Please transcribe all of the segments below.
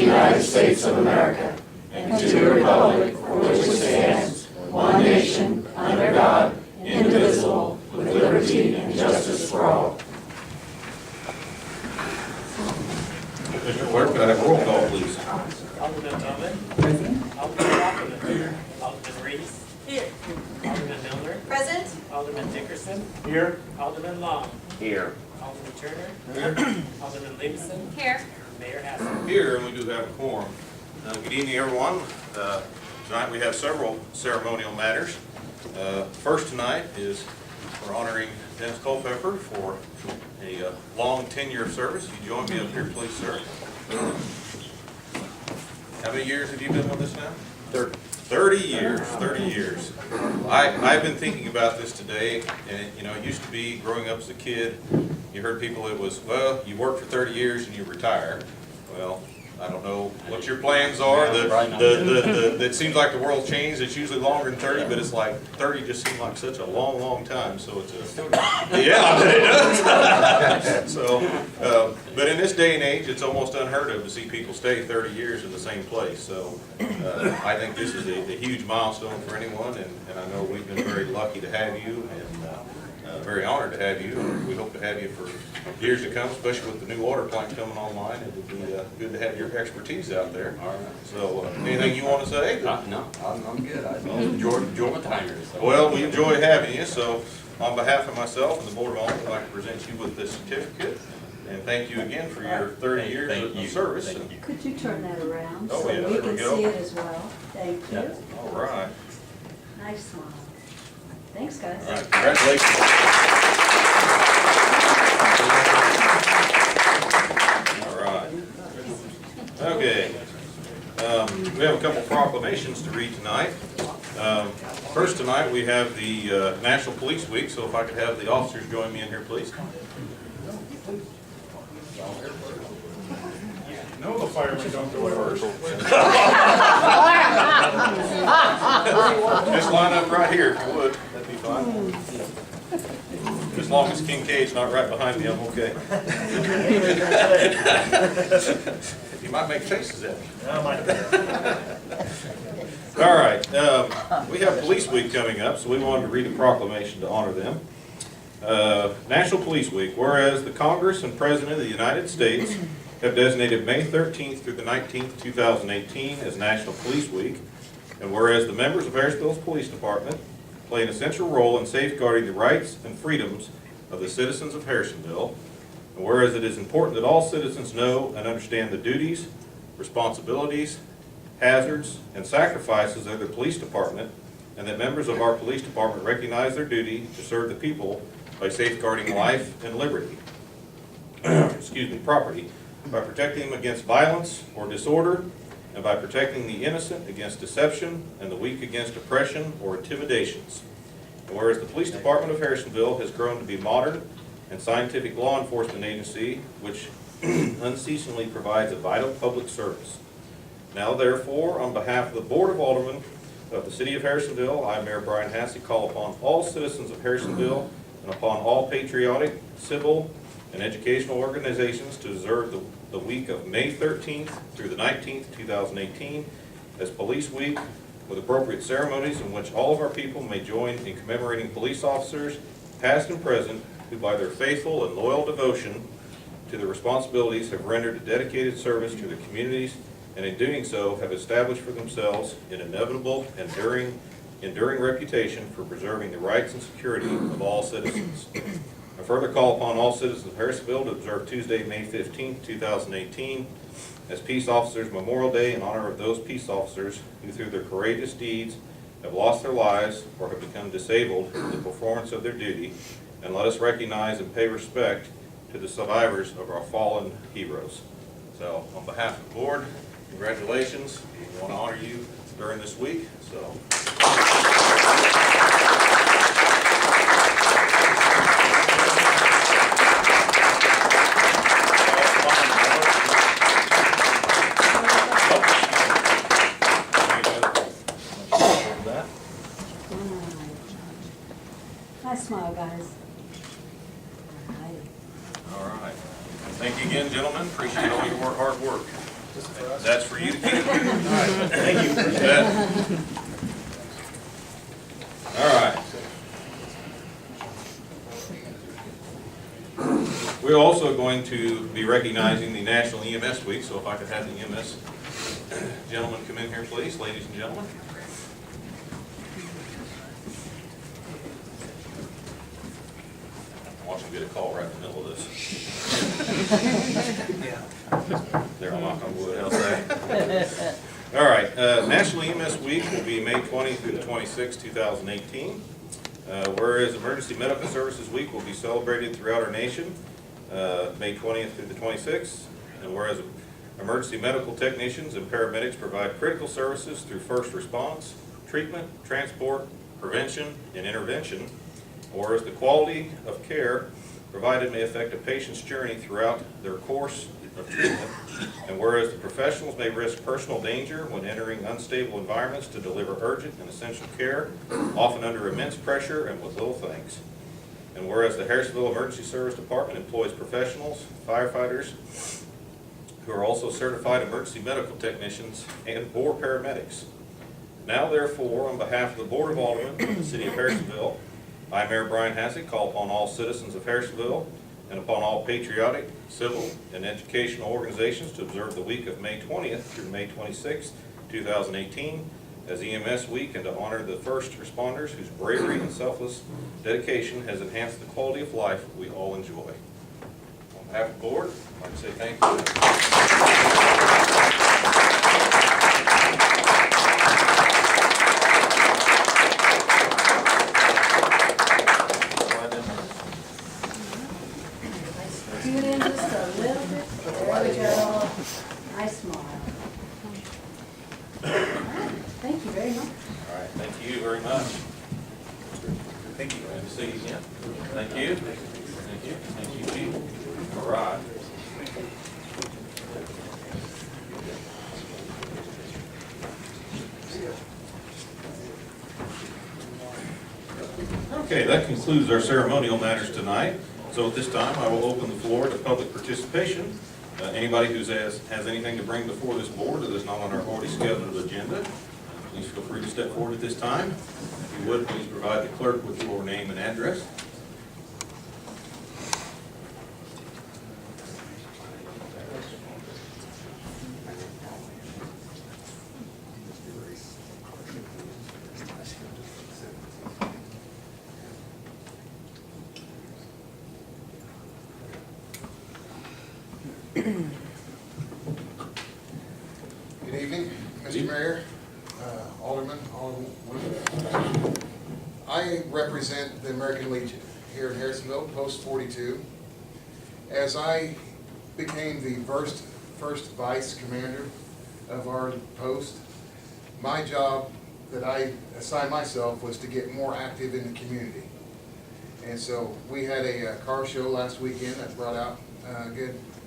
United States of America, and to the republic for which it stands, one nation, under God, indivisible, with liberty and justice for all. Mr. Clerk, could I have a roll call, please? Alderman Bowman. Present. Alderman Lockeman. Here. Alderman Reese. Here. Alderman Miller. Present. Alderman Dickerson. Here. Alderman Long. Here. Alderman Turner. Here. Alderman Livingston. Here. Mayor Hassel. Here, and we do have a quorum. Good evening, everyone. Tonight we have several ceremonial matters. First tonight is we're honoring Dennis Culpepper for a long tenure of service. You join me up here, please, sir. How many years have you been with us now? 30. 30 years, 30 years. I've been thinking about this today, and you know, it used to be growing up as a kid, you heard people, it was, well, you work for 30 years and you retire. Well, I don't know what your plans are. It seems like the world changed. It's usually longer than 30, but it's like 30 just seems like such a long, long time. So it's a, yeah, I bet it does. So, but in this day and age, it's almost unheard of to see people stay 30 years in the same place. So I think this is a huge milestone for anyone, and I know we've been very lucky to have you, and very honored to have you. We hope to have you for years to come, especially with the new water plant coming online. It would be good to have your expertise out there. All right. So, anything you want to say? No, I'm good. I enjoy my time here. So. Well, we enjoy having you. So, on behalf of myself and the Board of Aldermen, I'd like to present you with this certificate. And thank you again for your 30 years of service. Thank you. Could you turn that around Oh, so yeah, we there can we go. see it as well? Thank you. Yeah. All right. Nice smile. Thanks, guys. All right. Congratulations. All right. Okay. We have a couple proclamations to read tonight. First tonight we have the National Police Week, so if I could have the officers join me in here, please. No, the firemen don't go first. Just line up right here if you would. That'd be fine. As long as Kincaid's not right behind me, I'm okay. You might make faces at me. All right. We have Police Week coming up, so we wanted to read a proclamation to honor them. National Police Week. Whereas the Congress and President of the United States have designated May 13th through the 19th, 2018 as National Police Week, and whereas the members of Harrisonville's Police Department play an essential role in safeguarding the rights and freedoms of the citizens of Harrisonville, and whereas it is important that all citizens know and understand the duties, responsibilities, hazards, and sacrifices of the police department, and that members of our police department recognize their duty to serve the people by safeguarding life and liberty, property, by protecting them against violence or disorder, and by protecting the innocent against deception and the weak against oppression or intimidations. And whereas the Police Department of Harrisonville has grown to be modern and scientific law enforcement agency which unceasingly provides a vital public service. Now therefore, on behalf of the Board of Aldermen of the City of Harrisonville, I, Mayor Brian Hassey, call upon all citizens of Harrisonville and upon all patriotic, civil, and educational organizations to observe the week of May 13th through the 19th, 2018 as Police Week, with appropriate ceremonies in which all of our people may join in commemorating police officers, past and present, who by their faithful and loyal devotion to their responsibilities have rendered a dedicated service to their communities, and in doing so have established for themselves an inevitable, enduring reputation for preserving the rights and security of all citizens. I further call upon all citizens of Harrisonville to observe Tuesday, May 15, 2018 as Peace Officers Memorial Day in honor of those peace officers who through their courageous deeds have lost their lives or have become disabled in the performance of their duty, and let us recognize and pay respect to the survivors of our fallen heroes. So on behalf of the board, congratulations. We want to honor you during this week. So. Nice smile, guys. All right. Thank you again, gentlemen. Appreciate all your hard work. That's for you to keep. Thank you. You bet. All right. We're also going to be recognizing the National EMS Week, so if I could have the EMS gentlemen come in here, please, ladies and gentlemen. Watch them get a call right in the middle of this. There, I'll knock on wood, how's that? All right, National EMS Week will be May 20th through the 26th, 2018. Whereas Emergency Medical Services Week will be celebrated throughout our nation, May 20th through the 26th. And whereas emergency medical technicians and paramedics provide critical services through first response, treatment, transport, prevention, and intervention. Whereas the quality of care provided may affect a patient's journey throughout their course of treatment. And whereas the professionals may risk personal danger when entering unstable environments to deliver urgent and essential care, often under immense pressure and with little thanks. And whereas the Harrisonville Emergency Service Department employs professionals, firefighters, who are also certified emergency medical technicians and/or paramedics. Now therefore, on behalf of the Board of Aldermen of the City of Harrisonville, I, Mayor Brian Hassett, call upon all citizens of Harrisonville and upon all patriotic, civil, and educational organizations to observe the week of May 20th through May 26th, 2018 as EMS Week, and to honor the first responders whose bravery and selfless dedication has enhanced the quality of life we all enjoy. On behalf of the board, I'd like to say thank you. Scoot in just a little bit. There we go. Nice smile. Thank you very much. All right, thank you very much. Thank you. Glad to see you again. Thank you. Thank you. Thank you, Chief. All right. Okay, that concludes our ceremonial matters tonight. So at this time, I will open the floor to public participation. Anybody who has anything to bring before this board that is not on our already scheduled agenda, please feel free to step forward at this time. If you would, please provide the clerk with your name and address. Good evening, Mr. Mayor, Alderman, Alderwoman. I represent the American Legion here in Harrisonville, Post 42. As I became the first vice commander of our post, my job that I assigned myself was to get more active in the community. And so we had a car show last weekend that brought out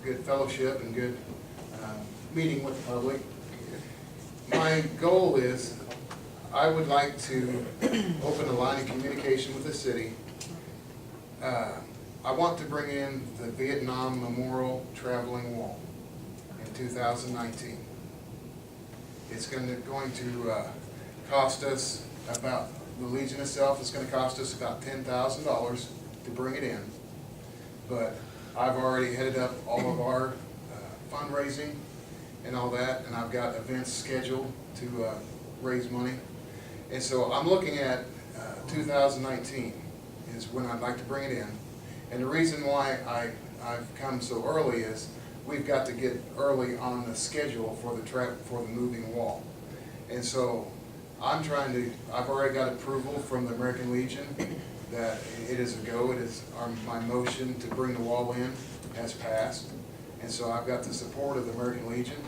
good fellowship and good meeting with the public. My goal is I would like to open a line of communication with the city. I want to bring in the Vietnam Memorial Traveling Wall in 2019. It's going to cost us about, the Legion itself is going to cost us about $10,000 to bring it in. But I've already headed up all of our fundraising and all that, and I've got events scheduled to raise money. And so I'm looking at 2019 is when I'd like to bring it in. And the reason why I've come so early is we've got to get early on the schedule for the moving wall. And so I've already got approval from the American Legion that it is a go. It is my motion to bring the wall in has passed. And so I've got the support of the American Legion.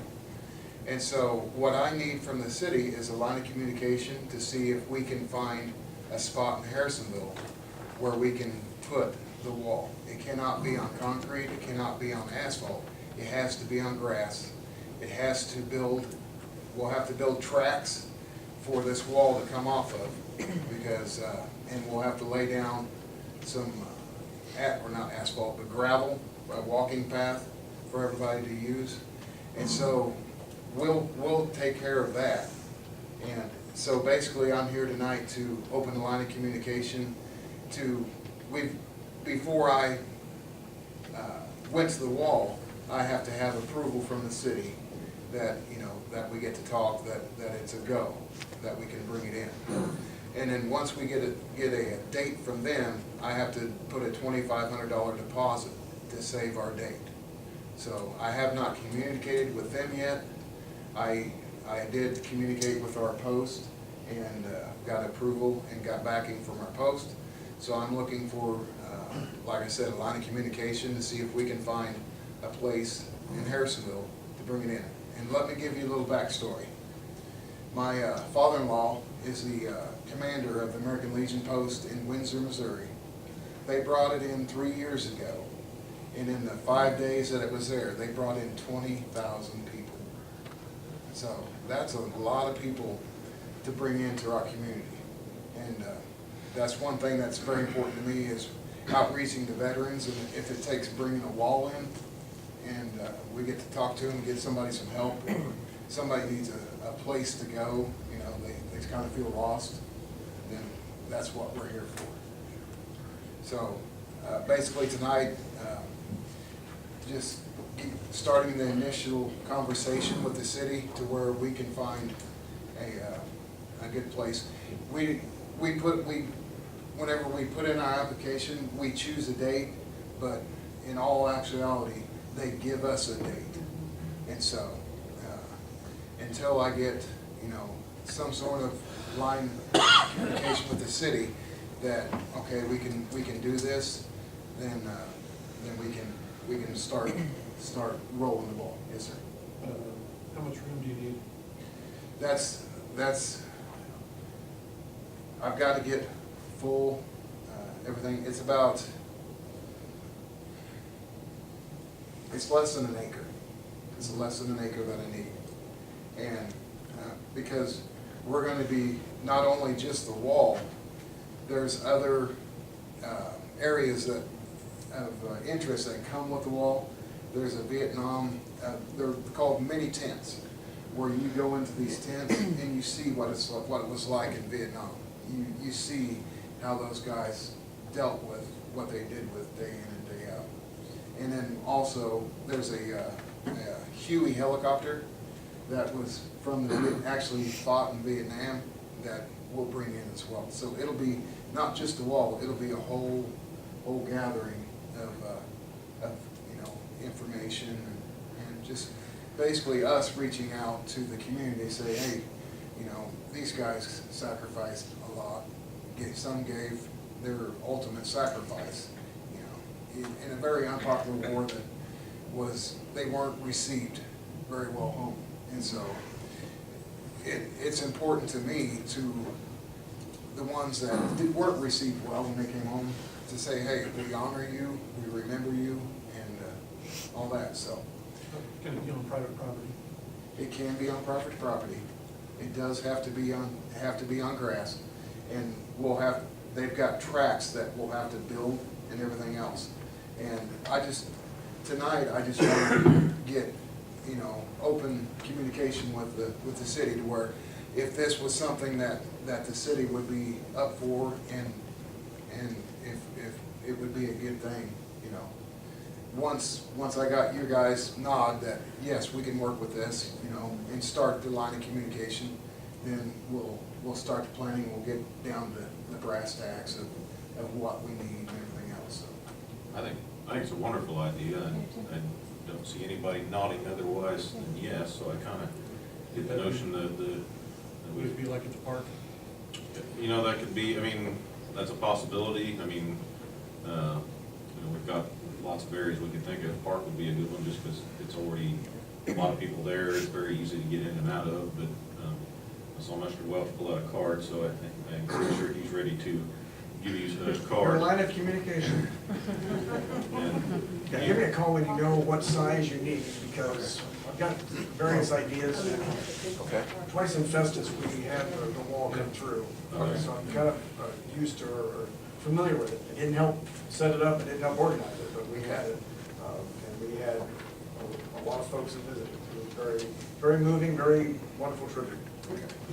And so what I need from the city is a line of communication to see if we can find a spot in Harrisonville where we can put the wall. It cannot be on concrete, it cannot be on asphalt. It has to be on grass. It has to we'll have to build tracks for this wall to come off of because, and we'll have to lay down some, or not asphalt, but gravel, a walking path for everybody to use. And so we'll take care of that. And so basically, I'm here tonight to open the line of communication before I went to the wall, I have to have approval from the city that, that we get to talk, that it's a go, that we can bring it in. And then once we get a date from them, I have to put a $2,500 deposit to save our date. So I have not communicated with them yet. I did communicate with our post and got approval and got backing from our post. So I'm looking for, like I said, a line of communication to see if we can find a place in Harrisonville to bring it in. And let me give you a little backstory. My father-in-law is the commander of the American Legion Post in Windsor, Missouri. They brought it in 3 years ago, and in the 5 days that it was there, they brought in 20,000 people. So that's a lot of people to bring into our community. And that's one thing that's very important to me is outreaching to veterans, and if it takes bringing a wall in, and we get to talk to them, get somebody some help, or somebody needs a place to go, they kind of feel lost, then that's what we're here for. So basically tonight, just starting the initial conversation with the city to where we can find a good place. Whenever we put in our application, we choose a date, but in all actuality, they give us a date. And so, until I get, some sort of line of communication with the city that, okay, we can do this, then we can start rolling the ball. Yes, sir. How much room do you need? That's, I've got to get full, everything. It's less than an acre. It's less than an acre that I need. And because we're going to be not only just the wall, there's other areas of interest that come with the wall. There's a Vietnam, they're called mini tents, where you go into these tents and you see what it was like in Vietnam. You see how those guys dealt with what they did with day in and day out. And then also, there's a Huey helicopter that was actually fought in Vietnam that we'll bring in as well. So it'll be not just a wall, it'll be a whole gathering of information and just basically us reaching out to the community, say, hey, these guys sacrificed a lot. Some gave their ultimate sacrifice, in a very unpopular war that they weren't received very well home. And so it's important to me, to the ones that weren't received well when they came home, to say, hey, we honor you, we remember you, and all that. So Can it be on private property? it can be on private property. It does have to be on grass, and they've got tracks that we'll have to build and everything else. And tonight I just want to get, open communication with the city, to where if this was something that the city would be up for, and if it would be a good thing, Once I got you guys nod that, yes, we can work with this, and start the line of communication, then we'll start the planning, we'll get down to the brass tacks of what we need and everything else. So I think it's a wonderful idea, and I don't see anybody nodding otherwise than yes, so I kind of get the notion that Would it be like at the park? that could be, that's a possibility. We've got lots of areas we could think of. Park would be a good one, just because it's already a lot of people there. It's very easy to get in and out of, but I saw Mr. Welch pull out a card, so I'm pretty sure he's ready to give you those Your cards. line of communication. And, Yeah, give me a call when you know what size you need, because I've got various ideas. Okay. Twice in Festus, we had the wall come through. Okay. So I'm kind of used to or familiar with it. It didn't help set it up, it didn't help organize it, but we had it. And we had a lot of folks that visited. very, very moving, very wonderful tribute.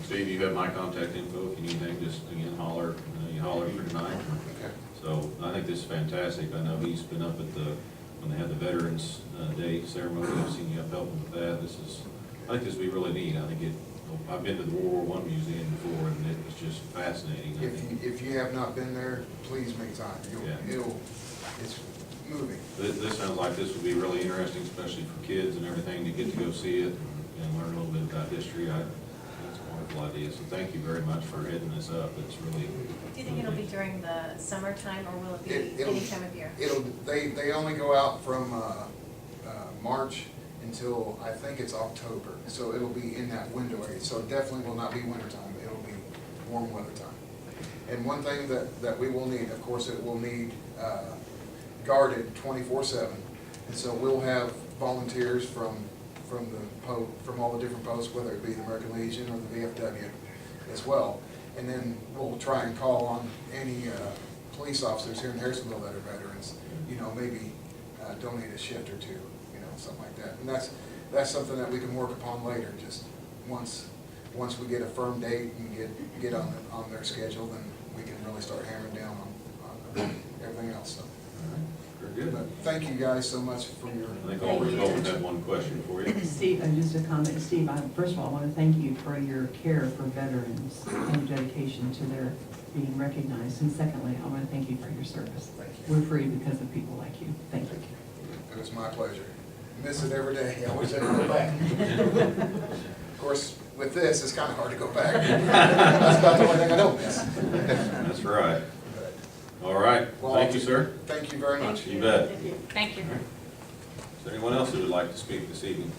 Steve, you have my contact info. If you need anything, just again, holler, you holler for tonight. Okay. So I think this is fantastic. I know he's been up at the, when they had the Veterans Day ceremony. I've seen you up helping with that. I think this would be really neat. I think I've been to the World War I Museum before, and it was just fascinating. I think If you have not been there, please make time. Yeah. It's moving. this sounds like this would be really interesting, especially for kids and everything, to get to go see it and learn a little bit about history. That's a wonderful idea. So thank you very much for heading this up. It's really. Do you think it'll be during the summertime, or will it be It'll- any time of year? They only go out from March until, I think it's October. So it'll be in that window area. So it definitely will not be wintertime. It'll be warm weather time. And one thing that we will need, of course, it will need guarded 24/7. And so we'll have volunteers from all the different posts, whether it be the American Legion or the VFW as well. And then we'll try and call on any police officers here in Harrisonville that are veterans, maybe donate a shift or two, something like that. And that's something that we can work upon later, just once we get a firm date and get on their schedule, then we can really start hammering down on everything else. So. Very good. But thank you guys so much for your. I think Alderman Golden had one question for you. Steve, just a comment. Steve, first of all, I want to thank you for your care for veterans and your dedication to their being recognized. And secondly, I want to thank you for your service. Thank you. We're free because of people like you. Thank you. It was my pleasure. Miss it every day. I wish I could go back. Of course, with this, it's kind of hard to go back. That's about the only thing I don't miss. That's right. All right. Well, Thank you, sir. Thank you very much. You bet. Thank you. Is there anyone else who would like to speak this evening?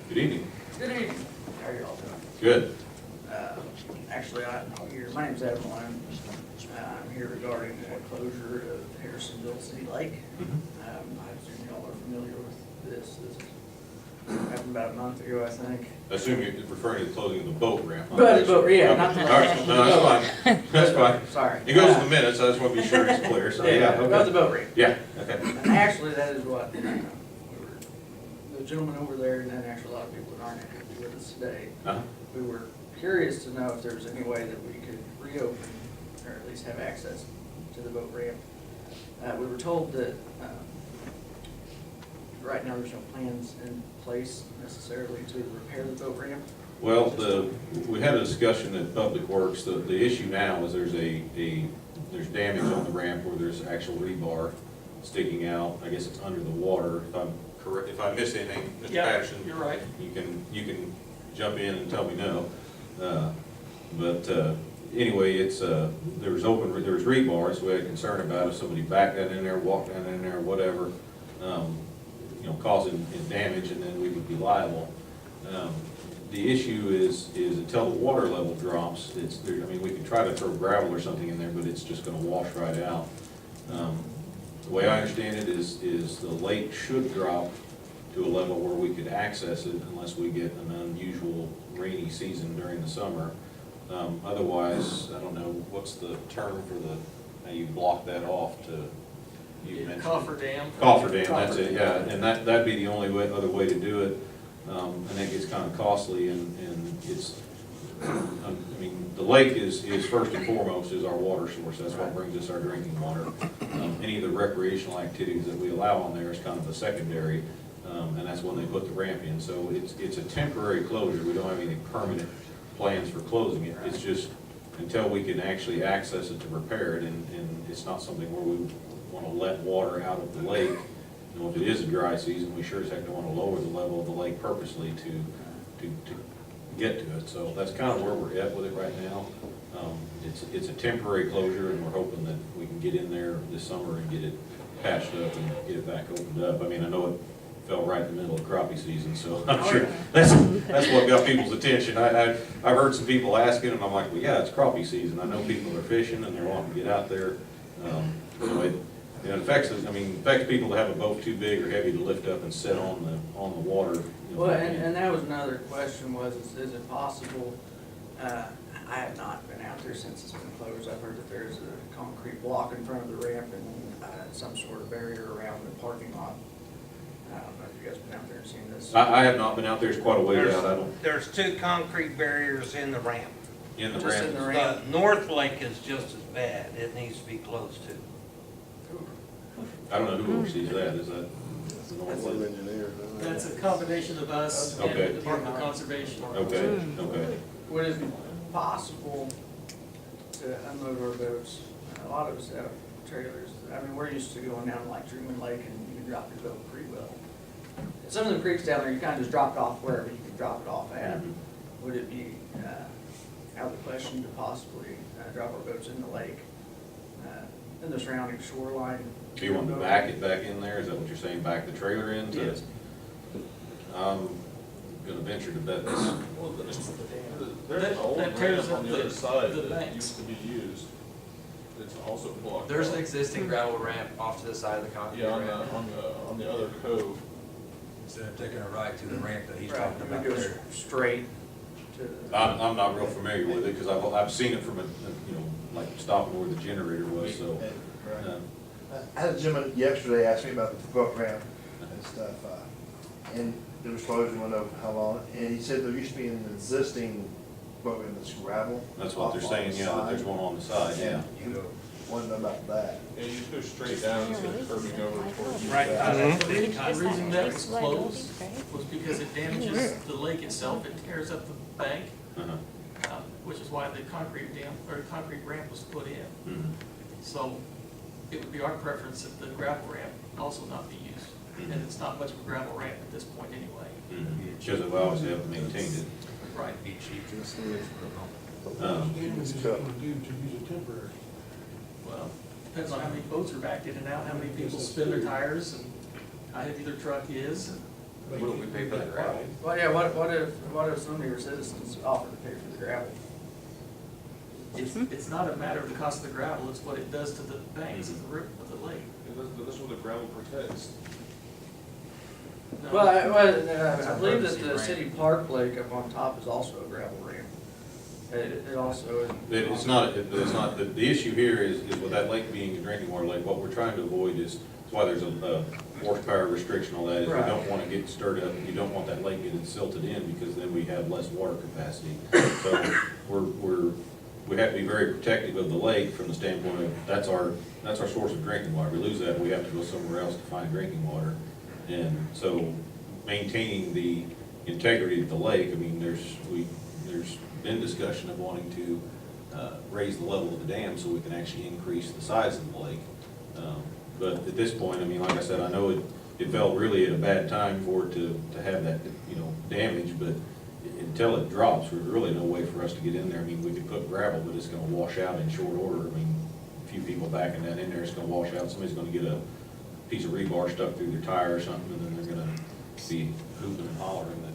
Good evening. Good evening. How are you all doing? Good. Actually, my name's Evan Lynn. I'm here regarding the closure of Harrisonville City Lake. I assume y'all are familiar with this. This happened about a month ago, I think. I assume you're referring to the closing of the boat ramp. But, yeah, Okay. not the All right. No, that's fine. That's fine. Sorry. It goes in the minutes, I just want to be sure it's clear, so yeah. About the Okay. boat ramp. Yeah, okay. And actually, that is what, the gentleman over there, and then actually a lot of people that aren't going to be with us today, Uh-huh. we were curious to know if there was any way that we could reopen, or at least have access to the boat ramp. We were told that, right now there's no plans in place necessarily to repair the boat ramp. Well, we had a discussion at Public Works. The issue now is there's there's damage on the ramp where there's actual rebar sticking out. I guess it's under the water. If I'm correct, if I miss anything, Mr. Yeah, Patterson, you're right. You can jump in and tell me no. Anyway, there's rebar, so we had a concern about if somebody backed that in there, walked that in there, whatever, causing damage, and then we would be liable. The issue is until the water level drops, we could try to throw gravel or something in there, but it's just gonna wash right out. The way I understand it is the lake should drop to a level where we could access it unless we get an unusual rainy season during the summer. Otherwise, I don't know, what's the term for how you block that off to, you mentioned? Coffer dam. Coffer dam, that's it, yeah, and that'd be the only other way to do it. I think it's kind of costly, and it's, the lake is first and foremost is our water source. That's what brings us our drinking water. Any of the recreational activities that we allow on there is kind of a secondary, and that's when they put the ramp in. So it's a temporary closure. We don't have any permanent plans for closing it. It's just until we can actually access it to repair it, and it's not something where we want to let water out of the lake. If it is a dry season, we sure as heck don't want to lower the level of the lake purposely to get to it. So that's kind of where we're at with it right now. It's a temporary closure, and we're hoping that we can get in there this summer and get it patched up and get it back opened up. I know fell right in the middle of crappie season, so I'm sure that's what got people's attention. I've heard some people asking, and I'm like, well, yeah, it's crappie season. I know people are fishing and they're wanting to get out there. So it affects people that have a boat too big or heavy to lift up and sit on the water. Well, and that was another question was, is it possible, I have not been out there since it's been closed. I've heard that there's a concrete block in front of the ramp and some sort of barrier around the parking lot. I don't know if you guys been out there and seen this. I have not been out there. It's quite a ways out. I don't, There's 2 concrete barriers in the ramp. in the Just in ramp. the ramp. The north lake is just as bad. It needs to be closed too. I don't know who oversees that. Is that? the North Lake? That's a combination of us and Okay. the Department of Conservation. Okay, okay. Would it be possible to unload our boats? A lot of us have trailers. I mean, we're used to going down like Truman Lake and you can drop your boat pretty well. Some of the creeks down there, you kind of just drop it off wherever you can drop it off at. Would it be out of the question to possibly drop our boats in the lake, in the surrounding shoreline? Do you want to back it back in there? Is that what you're saying? Back the trailer in? Yes. I'm gonna venture to bet this. Well, there's an old that tears ramp up on the other side the that banks. used to be used. It's also blocked. There's an off. existing gravel ramp off to the side of the concrete Yeah, ramp. on the other cove. Instead of taking a right to the ramp that he's Right, talking you about would go there. straight to the. I'm not real familiar with it because I've seen it from like stopping where the generator was, so. I had a gentleman yesterday ask me about the boat ramp and stuff, and it was closed, went over how long, and he said there used to be an existing boat ramp that's gravel. That's what they're off on saying, the yeah, that there's side. one on the side, yeah. And he wanted to know about that. And you go straight down instead of curving over towards. Right. the- The reason that was closed was because it damages the lake itself. It tears up the bank, Uh-huh. which is why the concrete dam, or concrete ramp was put in. Mhm. So it would be our preference that the gravel ramp also not be used. And it's not much of a gravel ramp at this point anyway. Because we obviously have to maintain it. Right. What damage is it gonna do to use it temporary? Well, depends on how many boats are backed in and out, how many people spin their tires, and how heavy their truck is. What do we pay for the gravel? Well, yeah, what if some of your citizens offer to pay for the gravel? It's not a matter of the cost of the gravel, it's what it does to the banks of the lake. But that's what the gravel protects. No. Well, I believe that the city park lake up on top is also a gravel ramp. It also is. It's not, the issue here is with that lake being a drinking water lake, what we're trying to avoid is, that's why there's a horsepower restriction on that, is we Right. don't want to get stirred up, and you don't want that lake getting silted in, because then we have less water capacity. So we have to be very protective of the lake from the standpoint of, that's our source of drinking water. We lose that, we have to go somewhere else to find drinking water. And so maintaining the integrity of the lake, I mean, there's been discussion of wanting to raise the level of the dam so we can actually increase the size of the lake. But at this point, I mean, like I said, I know it felt really at a bad time for it to have that, damage, but until it drops, there's really no way for us to get in there. I mean, we could put gravel, but it's gonna wash out in short order. I mean, a few people backing that in there, it's gonna wash out. Somebody's gonna get a piece of rebar stuck through their tire or something, and then they're gonna be hooping and hollering that.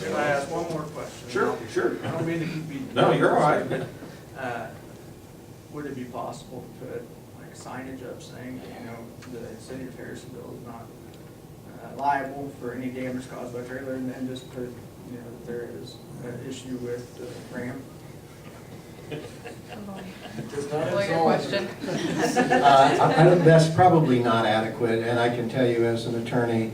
Can I ask one more question? Sure. I don't mean to keep beating. No, you're all right. Would it be possible to put like signage up saying, the city of Harrisonville is not liable for any damage caused by trailer, and then just put, that there is an issue with the ramp? That's probably not adequate, and I can tell you as an attorney,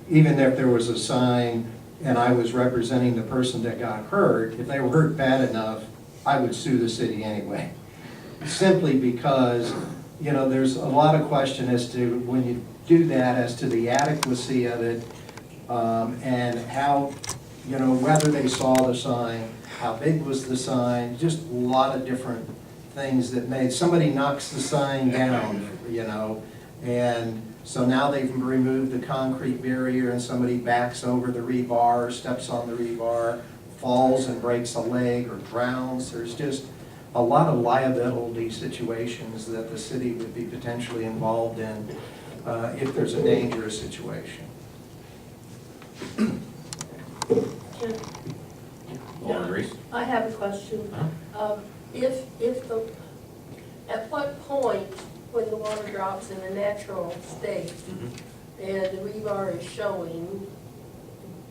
even if there was a sign and I was representing the person that got hurt, if they were hurt bad enough, I would sue the city anyway. Simply because, there's a lot of question as to, when you do that, as to the adequacy of it, and how, whether they saw the sign, how big was the sign, just a lot of different things that made, somebody knocks the sign down, and so now they've removed the concrete barrier and somebody backs over the rebar, steps on the rebar, falls and breaks a leg or drowns. There's just a lot of liability situations that the city would be potentially involved in. if there's a dangerous situation. Alderman Reese? I have a question. Huh? At what point, when the water drops in a natural state and the rebar is showing,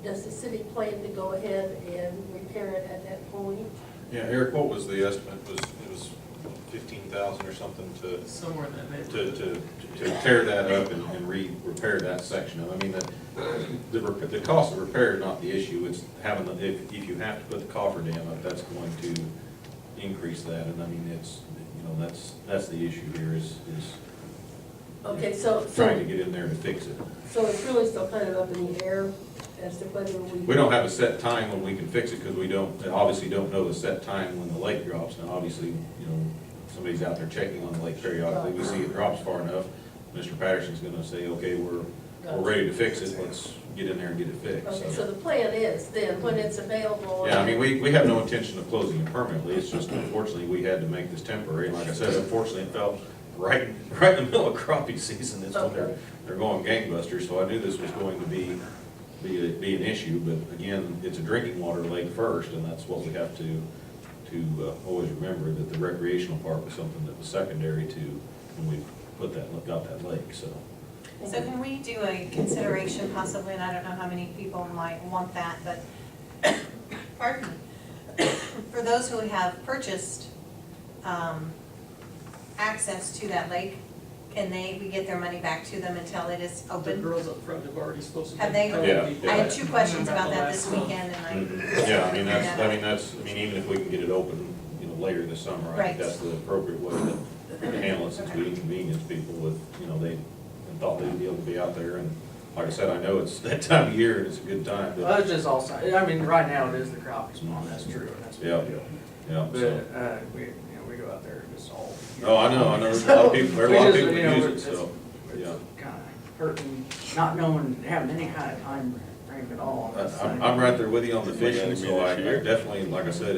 does the city plan to go ahead and repair it at that point? Yeah, Eric, what was the estimate? It was 15,000 or something Somewhere in that neighborhood. to tear that up and repair that section of it. I mean, the cost of repair is not the issue. It's having, if you have to put the coffer dam up, that's going to increase that. And I mean, it's, you know, that's the issue here is Okay, so trying to get in there to fix it. So it's really still kind of up in the air as to whether We don't have a set time when we can fix it because we obviously don't know the set time when the lake drops. Now, obviously, you know, somebody's out there checking on the lake periodically. We see it drops far enough. Mr. Patterson's gonna say, okay, we're ready to fix it. Let's get in there and get it fixed. Okay, so the plan is then, when it's available. Yeah, I mean, we have no intention of closing it permanently. It's just unfortunately, we had to make this temporary. And like I said, unfortunately, it fell right in the middle of crappie season. It's when they're going gangbusters. So I knew this was going to be an issue. But again, it's a drinking water lake first, and that's what we have to always remember, that the recreational part was something that was secondary to when we got that lake, so. So can we do a consideration possibly, and I don't know how many people might want that, but, pardon me, for those who have purchased access to that lake, can we get their money back to them until it is The open? girls up front have already supposed to. Have they? Yeah. I had 2 questions about that this weekend, and Yeah, I mean, even if we can get it open, you know, later this summer, I Right. think that's the appropriate way to handle it, since we inconvenience people with, you know, they thought they'd be able to be out there, and like I said, I know it's that time of year and it's a good time, Well, but, it's just all, I mean, right now it is the crappie spawn, that's true, and that's Yeah. what we do. yeah, But, so. we go out there and just all. Oh, I know, there's a lot of people, We just, use it, it's so, yeah. kinda hurting, not knowing, having any kind of time frame at all. That's, I'm right there with you on the fishing, so I definitely, like I said,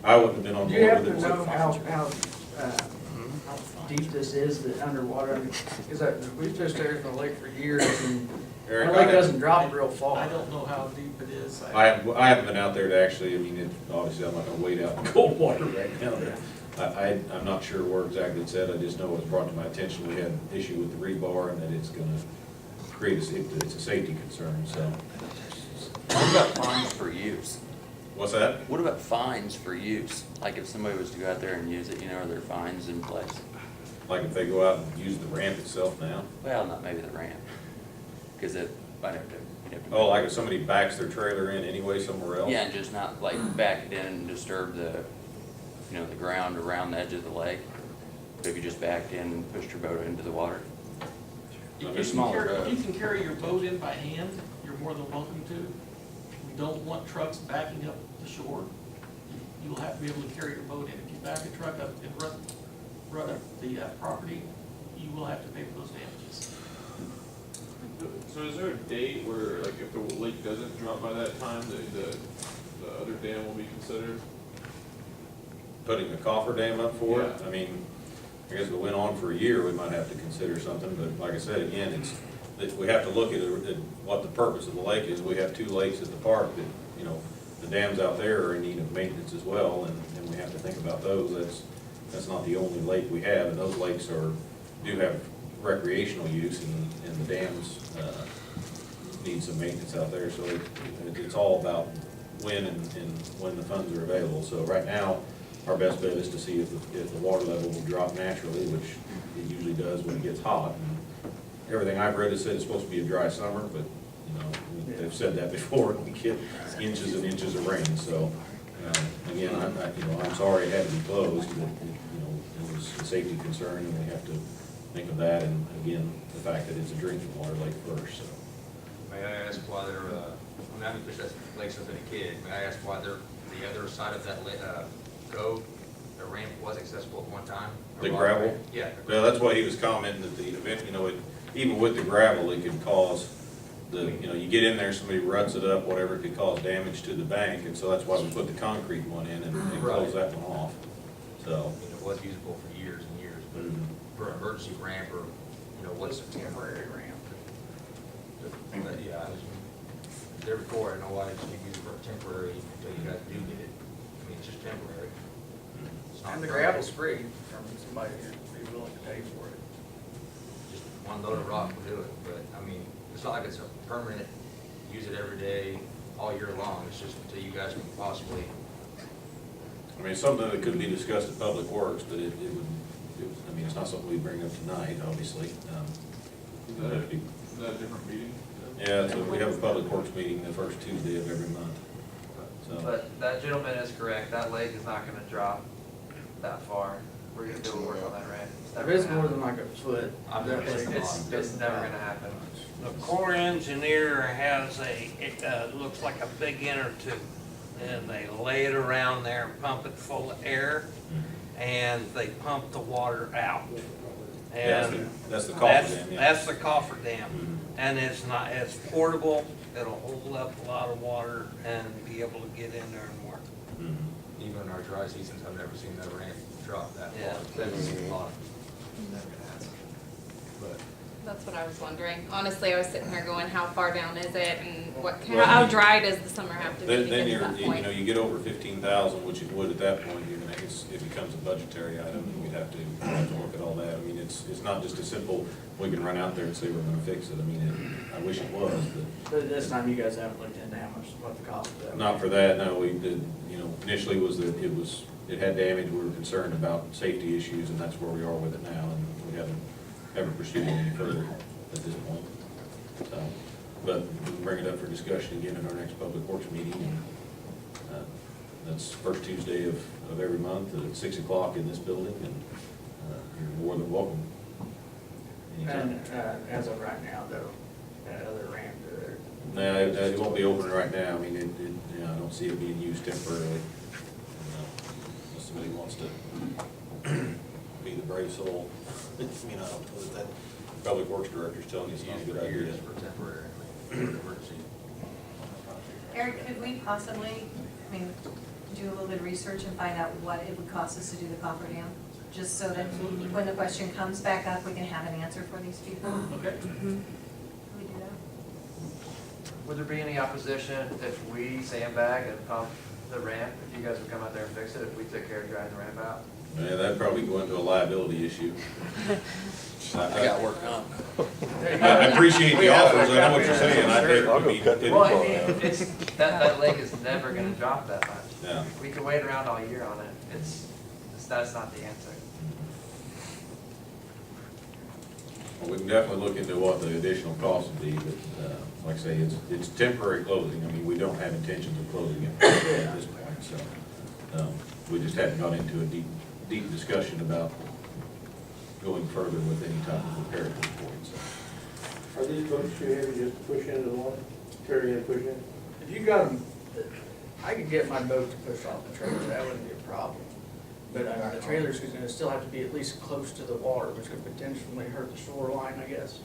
I wouldn't have been on Do you board happen with to it. know how deep this is, the underwater? Because we've fished there in the lake for years, and Eric, the lake doesn't drop real far. I don't know how deep it is. I haven't been out there to actually, I mean, obviously I'm not gonna wade out in cold water right now. I'm not sure where exactly it's at. I just know it was brought to my attention. We had an issue with the rebar and that it's gonna create it's a safety concern, so. What about fines for use? What's that? What about fines for use? Like if somebody was to go out there and use it, you know, are there fines in place? Like if they go out and use the ramp itself now? Well, not maybe the ramp, because it, I'd have to, you'd have to. Oh, like if somebody backs their trailer in anyway somewhere else? Yeah, and just not like back it in and disturb the, you know, the ground around the edge of the lake. But if you just backed in and pushed your boat into the water. They're smaller If you boats. can carry your boat in by hand, you're more than welcome to. We don't want trucks backing up the shore. You'll have to be able to carry your boat in. If you back a truck up and run up the property, you will have to pay for those damages. So is there a date where, like, if the lake doesn't drop by that time, the other dam will be considered? Putting a coffer dam up for it? Yeah. I mean, I guess if it went on for a year, we might have to consider something, but like I said, again, we have to look at what the purpose of the lake is. We have 2 lakes at the park that, you know, the dams out there are in need of maintenance as well, and we have to think about those. That's not the only lake we have, and those lakes do have recreational use, and the dams need some maintenance out there, so it's all about when and when the funds are available. So right now, our best bet is to see if the water level will drop naturally, which it usually does when it gets hot. And everything I've read has said it's supposed to be a dry summer, but, you know, they've said that before, and we get inches and inches of rain, so, again, I'm sorry it had to be closed, but, you know, it was a safety concern, and we have to think of that, and again, the fact that it's a drinking water lake first, so. May I ask why they're, I haven't fished that lake since I've been a kid, may I ask why they're, the other side of that cove, the ramp was accessible at one time? The gravel? Yeah. Well, that's why he was commenting that the event, you know, even with the gravel, it could cause you know, you get in there, somebody ruts it up, whatever, it could cause damage to the bank, and so that's why we put the concrete one in and close that one off, so. It was usable for years and years, but for an emergency ramp or you know, what's It's a temporary ramp. But yeah, therefore, I know why it's being used for temporary until you guys do get it. I mean, it's just temporary. It's not And the permanent. gravel's free from somebody who'd be willing to pay for it. Just one load of rock will do it, but, I mean, it's not like it's a permanent, use it every day, all year long, it's just until you guys can possibly. I mean, it's something that could be discussed at Public Works, but it would, I mean, it's not something we bring up tonight, obviously. Is that a different meeting? Yeah, so we have a Public Works meeting the first Tuesday of every month. So, But that gentleman is correct, that lake is not gonna drop that far. We're gonna do work on that ramp. It's If never it's gonna more happen. than like a foot, I've that never lake seen It's doesn't never drop gonna happen. The Corps engineer has looks like a big inner tube, and they lay it around there and pump it full of air, and they pump the water out. And that's the coffer dam, yeah. That's the coffer dam, and it's portable, it'll hold up a lot of water and be able to get in there and work. Even in our dry seasons, I've never seen that ramp drop that Yeah. far. Never seen a lot. Never gonna happen. But That's what I was wondering. Honestly, I was sitting here going, how far down is it, and Well, how dry does the summer have to be to Then get to you're, that you point? know, you get over 15,000, which it would at that point, you're gonna, it becomes a budgetary item, and we'd have to look at all that. I mean, it's not just a simple, we can run out there and say we're gonna fix it. I mean, I wish it was, But this time you guys haven't looked into how much, what the cost of that. but not for that, no, we did, you know, initially was that it had damage, we were concerned about safety issues, and that's where we are with it now, and we haven't ever pursued it any further at this point. So, but we can bring it up for discussion again at our next Public Works meeting, and that's first Tuesday of every month at 6 o'clock in this building, and you're more than welcome. Anytime. And, as of right now, though, that other ramp there. No, it won't be open right now. I mean, you know, I don't see it being used temporarily. Unless somebody wants to be the brave soul. I mean, I don't know that Public Works Director's telling you it's not a good idea. years for temporary, I mean, emergency. Eric, could we possibly, I mean, do a little bit of research and find out what it would cost us to do the coffer dam? Just so that when the question comes back up, we can have an answer for these people. Okay. Can we do that? Would there be any opposition if we sandbag and pump the ramp, if you guys would come out there and fix it, if we took care of drying the ramp out? Yeah, that'd probably go into a liability issue. I got work done. I appreciate the offers. I know what you're saying. I think it would be. Well, I mean, it's, that lake is never gonna drop that much. Yeah. We can wait around all year on it, that's not the answer. Well, we can definitely look into what the additional cost would be, but, like I say, it's temporary closing. I mean, we don't have intentions of closing it at this point, so, we just haven't got into a deep discussion about going further with any type of repair at this point, so. Are these boats too heavy just to push into the water, carry in, push in? If you got them, I could get my boat to push off the trailer, that wouldn't be a problem. But the trailer's gonna still have to be at least close to the water, which could potentially hurt the shoreline, I guess.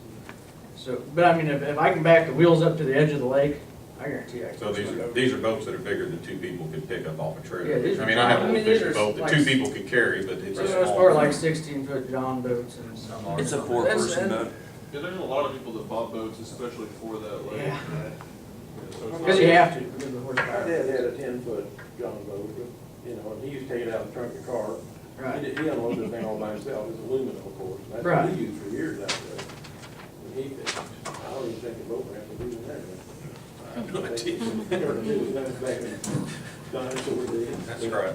So, but I mean, if I can back the wheels up to the edge of the lake, I guarantee I can. So push my boat. these are boats that are bigger than two people could pick up off a trailer. Yeah, these are- I mean, I have a I mean, little these fishing are boat that like- two people could carry, but it's For a the most small. part, like 16-foot John boats and some. It's a four-person boat. Yeah, there's a lot of people that bought boats especially for that lake. Yeah. So it's Because not- you have to, because of the My horsepower. dad had a 10-foot John boat, you know, and he used to take it out in the trunk of the car. Right. He unloaded the thing all by himself, it's aluminum, of course. That's what Right. he used for years out there. And he, I don't even think the boat ramp would do that. I have no idea. Back in dinosaur days. That's right.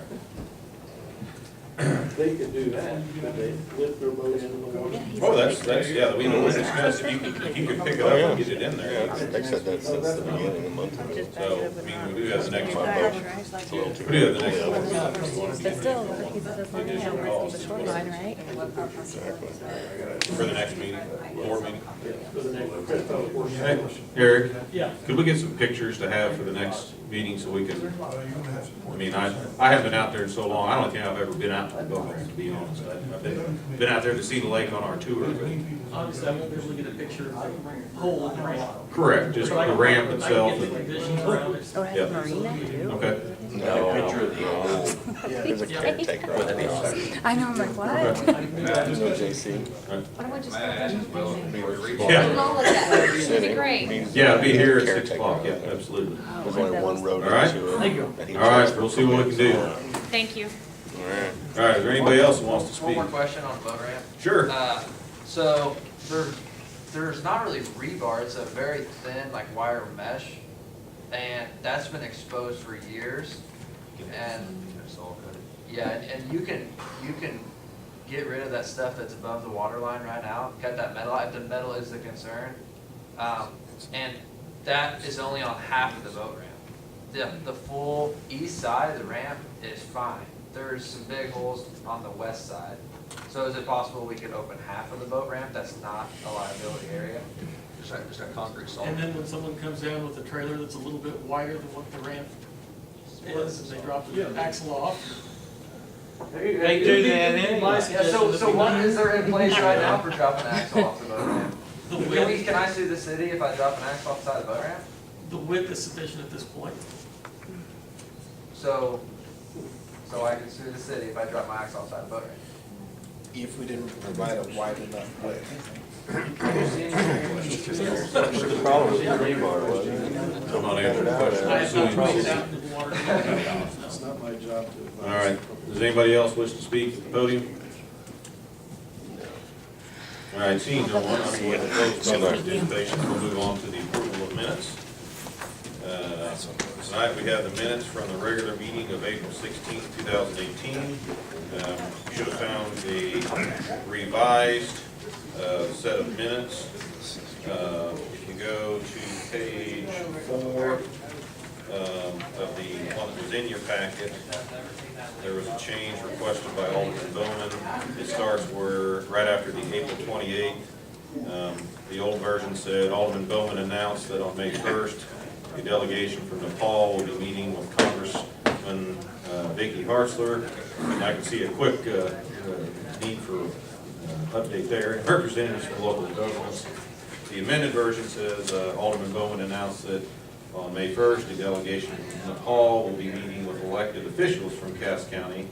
They could do that, but they lift their boat into the water. Oh, that's, yeah, we discussed, if you could pick it up and get it in there. They said that since the beginning of the month. So, I mean, we do have the next one. We do have the next one. But still, he says, as long as you don't the shoreline, right? For the next meeting, board meeting. For the next, Hey, Eric? Yeah. Could we get some pictures to have for the next meeting so we can, I mean, I haven't been out there in so long, I don't think I've ever been out to the boat ramp, to be honest. I've been out there to see the lake on our tour, but. Obviously, I won't be able to get a picture of the whole ramp. Correct, just But I the can- ramp I can itself. get the conditions around it. Oh, it has Yeah. a marina too? Okay. No. Picture of the old. There's a caretaker on it. I know, I'm like, what? No JC. Why don't we just? May I ask, Will, Yeah. We'll look at it. It'd be great. Yeah, I'll be here at 6 o'clock, yeah, absolutely. There's only one road All right. into it. All right, we'll see what we can do. Thank you. All right, is there anybody else who wants to One speak? more question on the boat ramp. Sure. So there's not really rebar, it's a very thin, like wire mesh, and that's been exposed for years. And, yeah, and you can get rid of that stuff that's above the water line right now, cut that metal out, if the metal is the concern. And that is only on half of the boat ramp. The full east side of the ramp is fine. There's some big holes on the west side. So is it possible we could open half of the boat ramp that's not a liability area? Just that concrete salt. And then when someone comes down with a trailer that's a little bit wider than what the ramp is, and they drop the axle off. They do that anyway. Yeah, so what is there in place right now for dropping an axle off the boat ramp? Can I sue the city if I drop an axle off the side of the boat ramp? The width is sufficient at this point. So I can sue the city if I drop my axle off the side of the boat ramp? If we didn't provide a wide enough width. The problem with the rebar was. Come on, answer the question. I have not Assuming- put it out into the water. It's not my job to advise. All right, does anybody else wish to speak at the podium? All right, seeing no one, I'm going to close public participation. We'll move on to the approval of minutes. Tonight, we have the minutes from the regular meeting of April 16, 2018. You should have found a revised set of minutes. If you go to page 4 of the one that was in your packet, there was a change requested by Alderman Bowman. It starts where, right after the April 28th, the old version said, Alderman Bowman announced that on May 1st, a delegation from Nepal will be meeting with Congressman Vicky Hartzler. And I can see a quick need for update there. Representatives from local governments. The amended version says Alderman Bowman announced that on May 1st, a delegation from Nepal will be meeting with elected officials from Cass County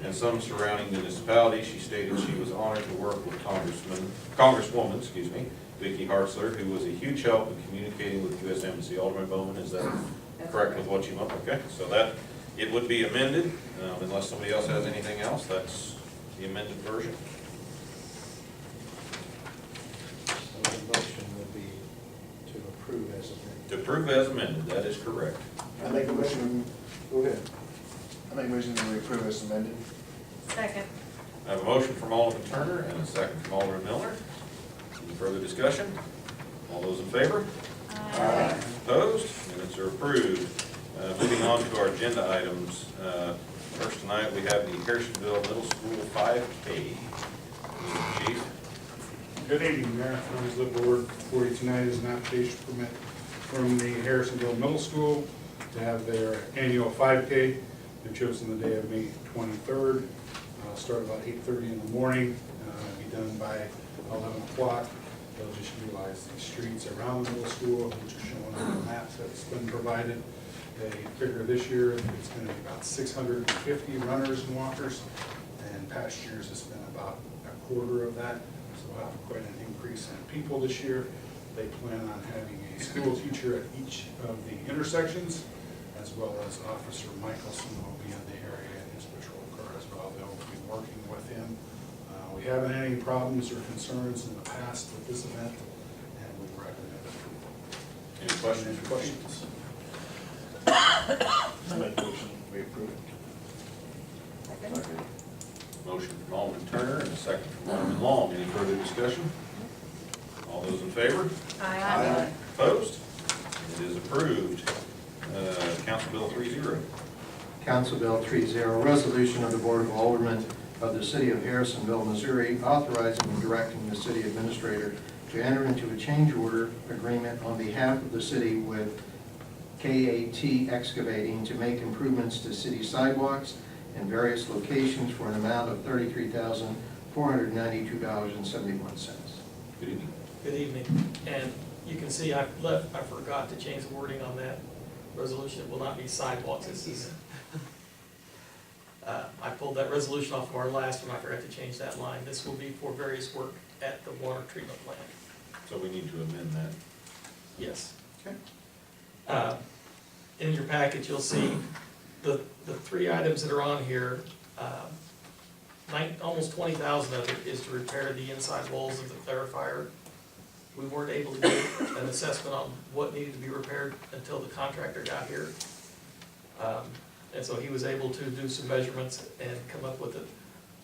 and some surrounding municipalities. She stated she was honored to work with Congresswoman, Vicky Hartzler, who was a huge help in communicating with U.S. Embassy. Alderman Bowman, is that correct with what you want? Okay, so that, it would be amended, unless somebody else has anything else. That's the amended version. So the motion would be to approve as amended. To approve as amended, that is correct. I make a motion, go ahead. I make a motion to approve as amended. Second. I have a motion from Alderman Turner and a second from Alderman Miller. Any further discussion? All those in favor? Aye. Opposed? Minutes are approved. Moving on to our agenda items. First tonight, we have the Harrisonville Middle School 5K. Chief? Good evening, Mayor, members of the board. Before you tonight is an application permit from the Harrisonville Middle School to have their annual 5K. They've chosen the day of May 23rd. Start about 8:30 in the morning, be done by 11 o'clock. They'll just utilize the streets around the middle school, which are shown on the maps that's been provided. They figure this year it's going to be about 650 runners and walkers, and past years it's been about a quarter of that. So we'll have quite an increase in people this year. They plan on having a school teacher at each of the intersections, as well as Officer Michelson will be in the area in his patrol car as well. They'll be working with him. We haven't had any problems or concerns in the past with this event, and we recommend approval. Any questions? Any questions? I make a motion, we approve it. Motion from Alderman Turner and a second from Alderman Long. Any further discussion? All those in favor? Aye. Opposed? It is approved. Council Bill 3-0. Council Bill 3-0, resolution of the Board of Aldermen of the City of Harrisonville, Missouri, authorizing and directing the city administrator to enter into a change order agreement on behalf of the city with KAT Excavating to make improvements to city sidewalks in various locations for an amount of $33,492.71. Good evening. Good evening. And you can see I forgot to change the wording on that resolution. It will not be sidewalks. This is I pulled that resolution off of our last one, I forgot to change that line. This will be for various work at the water treatment plant. So we need to amend that. Yes. Okay. In your package, you'll see the three items that are on here. Almost 20,000 of it is to repair the inside walls of the clarifier. We weren't able to get an assessment on what needed to be repaired until the contractor got here. And so he was able to do some measurements and come up with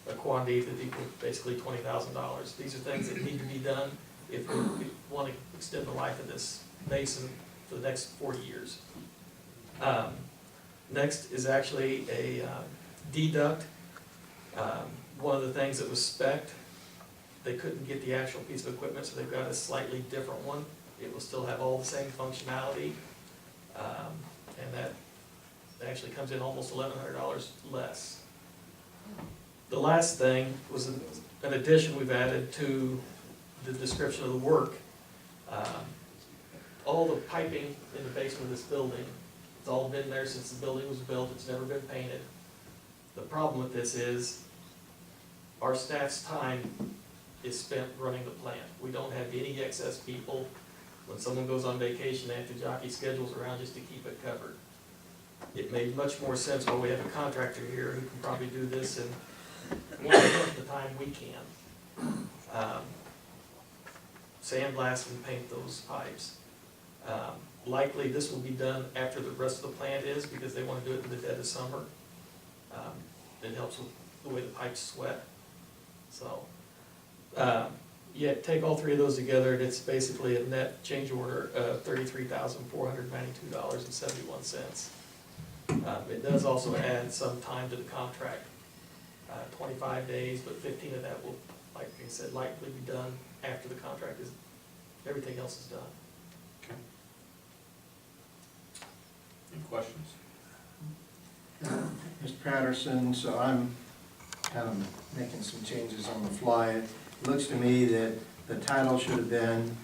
a quantity that equaled basically $20,000. These are things that need to be done if we want to extend the life of this basin for the next 40 years. Next is actually a deduct. One of the things that was spec'd, they couldn't get the actual piece of equipment, so they've got a slightly different one. It will still have all the same functionality, and that actually comes in almost $1,100 less. The last thing was an addition we've added to the description of the work. All the piping in the basement of this building, it's all been there since the building was built, it's never been painted. The problem with this is our staff's time is spent running the plant. We don't have any excess people. When someone goes on vacation, they have to jockey schedules around just to keep it covered. It made much more sense while we have a contractor here who can probably do this in 1/10 the time we can. Sandblast and paint those pipes. Likely this will be done after the rest of the plant is, because they want to do it in the dead of summer. It helps with the way the pipes sweat. So, yeah, take all three of those together, and it's basically a net change order of $33,492.71. It does also add some time to the contract, 25 days, but 15 of that will, like I said, likely be done after the contract is, everything else is done. Okay. Any questions? Mr. Patterson, so I'm kind of making some changes on the fly. It looks to me that the title should have been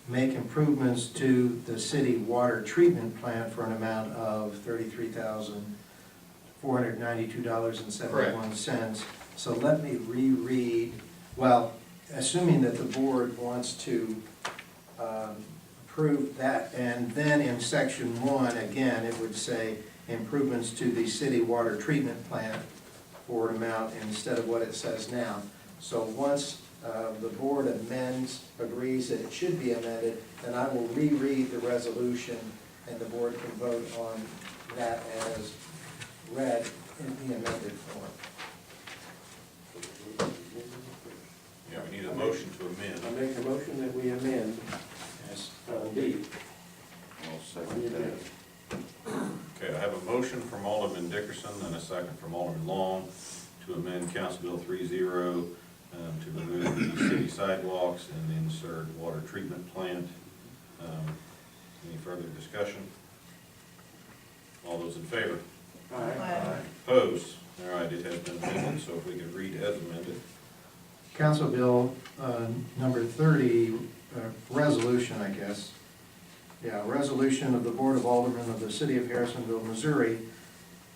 "Make Improvements to the City Water Treatment Plant" for an amount of $33,492.71. So let me reread, well, assuming that the board wants to approve that, and then in section 1, again, it would say improvements to the city water treatment plant for an amount instead of what it says now. So once the board agrees that it should be amended, then I will reread the resolution and the board can vote on that as read in the amended form. Yeah, we need a motion to amend. I make a motion that we amend as D. I'll second that. Okay, I have a motion from Alderman Dickerson and a second from Alderman Long to amend Council Bill 3-0 to remove the city sidewalks and insert water treatment plant. Any further discussion? All those in favor? Aye. Opposed? All right, it has been amended, so if we could read as amended. Council Bill number 30, resolution, I guess. Yeah, resolution of the Board of Aldermen of the City of Harrisonville, Missouri,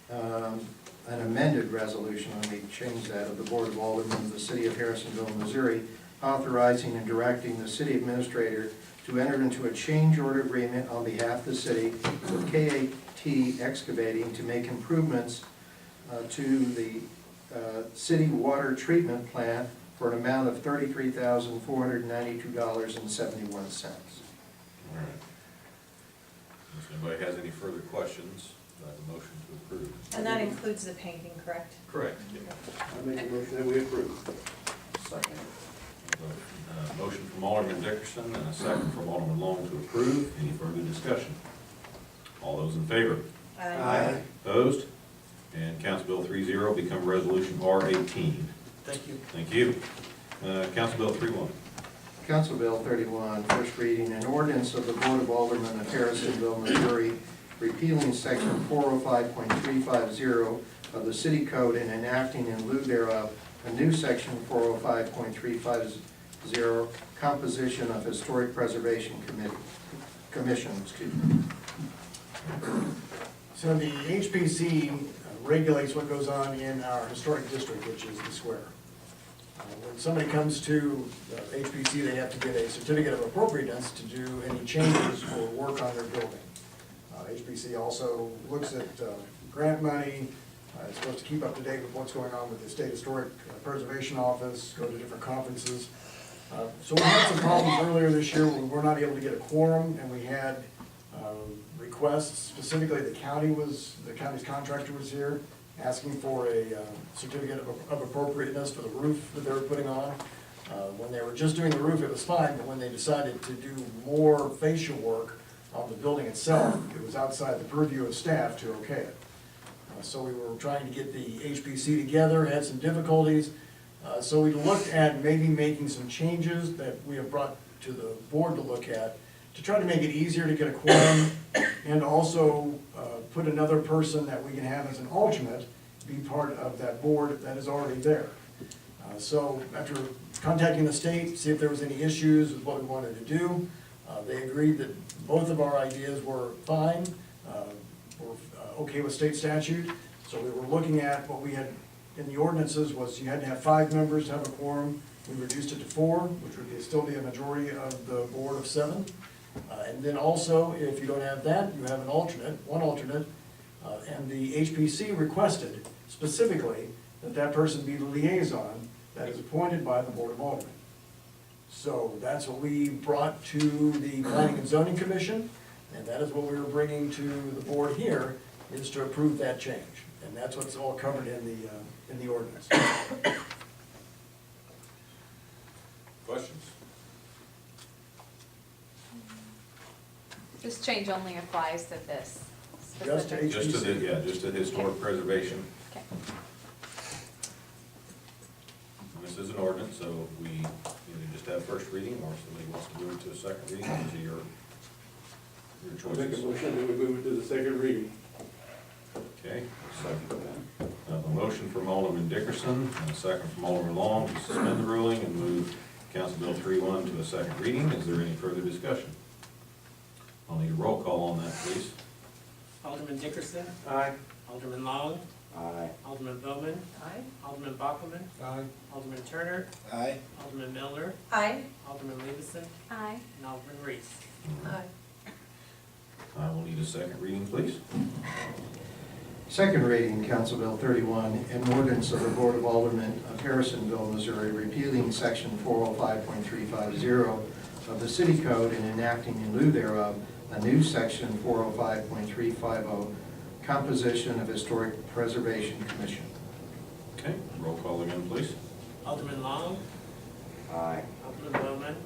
an amended resolution, let me change that, of the Board of Aldermen of the City of Harrisonville, Missouri, authorizing and directing the city administrator to enter into a change order agreement on behalf of the city with KAT Excavating to make improvements to the city water treatment plant for an amount of $33,492.71. All right. If anybody has any further questions, I have a motion to approve. And that includes the painting, correct? Correct. I make a motion that we approve. Second. Motion from Alderman Dickerson and a second from Alderman Long to approve. Any further discussion? All those in favor? Aye. Opposed? And Council Bill 3-0 become Resolution R18. Thank you. Thank you. Council Bill 3-1. Council Bill 31, first reading, an ordinance of the Board of Aldermen of Harrisonville, Missouri, repealing section 405.350 of the city code and enacting in lieu thereof a new section 405.350, composition of Historic Preservation Commission. Excuse me. So the HPC regulates what goes on in our historic district, which is the square. When somebody comes to HPC, they have to get a certificate of appropriateness to do any changes or work on their building. HPC also looks at grant money, is supposed to keep up to date with what's going on with the State Historic Preservation Office, go to different conferences. So we had some problems earlier this year where we were not able to get a quorum, and we had requests, specifically the county's contractor was here, asking for a certificate of appropriateness for the roof that they were putting on. When they were just doing the roof, it was fine, but when they decided to do more facial work on the building itself, it was outside the purview of staff to okay it. So we were trying to get the HPC together, had some difficulties. So we looked at maybe making some changes that we have brought to the board to look at to try to make it easier to get a quorum, and also put another person that we can have as an alternate be part of that board that is already there. So after contacting the state, see if there was any issues with what we wanted to do, they agreed that both of our ideas were fine, were okay with state statute. So we were looking at what we had in the ordinances was you had to have 5 members to have a quorum. We reduced it to 4, which would still be a majority of the board of 7. And then also, if you don't have that, you have an alternate, one alternate, and the HPC requested specifically that that person be the liaison that is appointed by the Board of Aldermen. So that's what we brought to the Planning and Zoning Commission, and that is what we were bringing to the board here, is to approve that change. And that's what's all covered in the ordinance. Questions? This change only applies to this Just to specific. Just to the, yeah, just to historic preservation. Okay. And this is an ordinance, so we either just have first reading, or if somebody wants to move it to a second reading, those are your I'll make a choices. motion that we move it to the second reading. Okay, second. A motion from Alderman Dickerson and a second from Alderman Long to suspend the ruling and move Council Bill 3-1 to a second reading. Is there any further discussion? I'll need a roll call on that, please. Alderman Dickerson. Aye. Alderman Long. Aye. Alderman Bowman. Aye. Alderman Bockelman. Aye. Alderman Turner. Aye. Alderman Miller. Aye. Alderman Levison. Aye. And Alderman Reese. Aye. I will need a second reading, please. Second reading, Council Bill 31, an ordinance of the Board of Aldermen of Harrisonville, Missouri, repealing Section 405.350 of the City Code and enacting in lieu thereof a new Section 405.350, composition of Historic Preservation Commission. Okay, roll call again, please. Alderman Long. Aye. Alderman Bowman.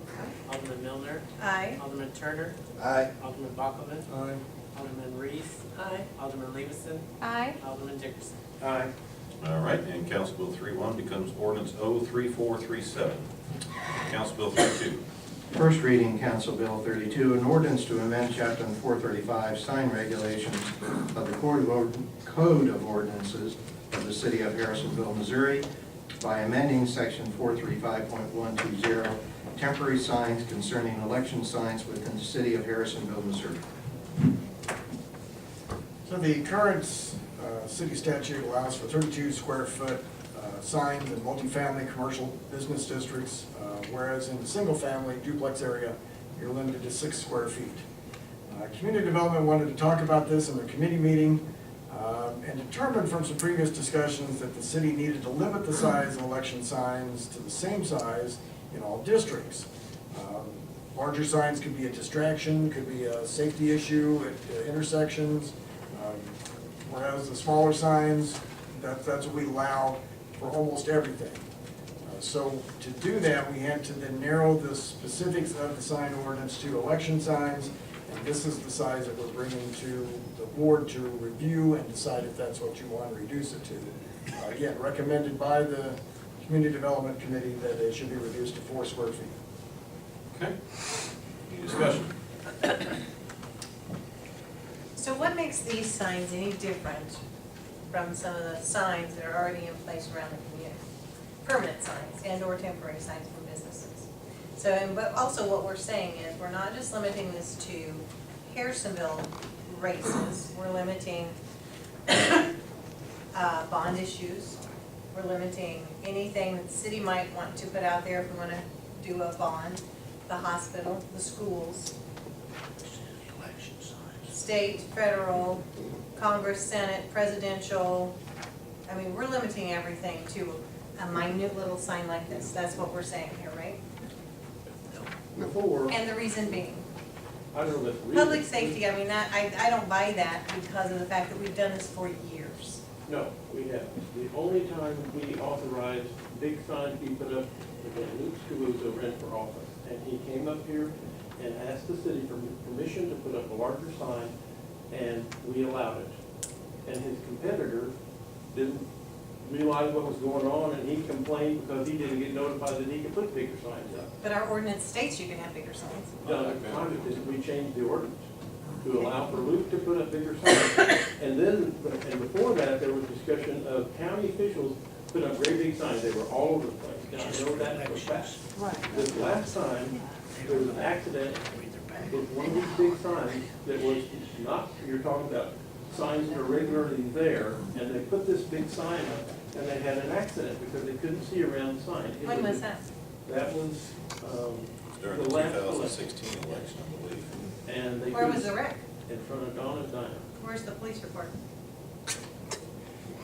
Alderman Milner. Aye. Alderman Turner. Aye. Alderman Bockelman. Aye. Alderman Reese. Aye. Alderman Levison. Aye. Alderman Dickerson. Aye. All right, and Council Bill 3-1 becomes ordinance 03437. Council Bill 32. First reading, Council Bill 32, an ordinance to amend Chapter 435 sign regulations of the Code of Ordinances of the City of Harrisonville, Missouri by amending Section 435.120, temporary signs concerning election signs within the City of Harrisonville, Missouri. So the current city statute allows for 32 square foot signs in multifamily commercial business districts, whereas in the single family duplex area, you're limited to 6 square feet. Community Development wanted to talk about this in their committee meeting and determined from some previous discussions that the city needed to limit the size of election signs to the same size in all districts. Larger signs could be a distraction, could be a safety issue at intersections, whereas the smaller signs, that's what we allow for almost everything. So to do that, we had to then narrow the specifics of the sign ordinance to election signs, and this is the size that we're bringing to the board to review and decide if that's what you want to reduce it to. Again, recommended by the Community Development Committee that it should be reduced to 4 square feet. Okay, any discussion? So what makes these signs any different from some of the signs that are already in place around the community? Permanent signs and or temporary signs for businesses. So, and but also what we're saying is we're not just limiting this to Harrisonville races, we're limiting bond issues. We're limiting anything that the city might want to put out there if we want to do a bond, the hospital, the schools, state, federal, Congress, Senate, presidential. I mean, we're limiting everything to a minute little sign like this. That's what we're saying here, right? Before, And the reason being, I don't know that the reason. public safety, I mean, I don't buy that because of the fact that we've done this for years. No, we haven't. The only time we authorized big signs to be put up was when Luke Scaluzzo ran for office. And he came up here and asked the city for permission to put up a larger sign, and we allowed it. And his competitor didn't realize what was going on, and he complained because he didn't get notified that he could put bigger signs up. But our ordinance states you can have bigger signs. No, at the time, it didn't. We changed the ordinance to allow for Luke to put up bigger signs. And then, and before that, there was discussion of county officials put up great big signs. They were all over the place. Now, I know that for a fact. Right. This last time, there was an accident with one of these big signs that was not, you're talking about signs that are regularly there, and they put this big sign up, and they had an accident because they couldn't see around the sign. When was that? That was, During the the last 2016 election, I believe. and they. Where was couldn't- the wreck? In front of Donna's Diner. Where's the police report?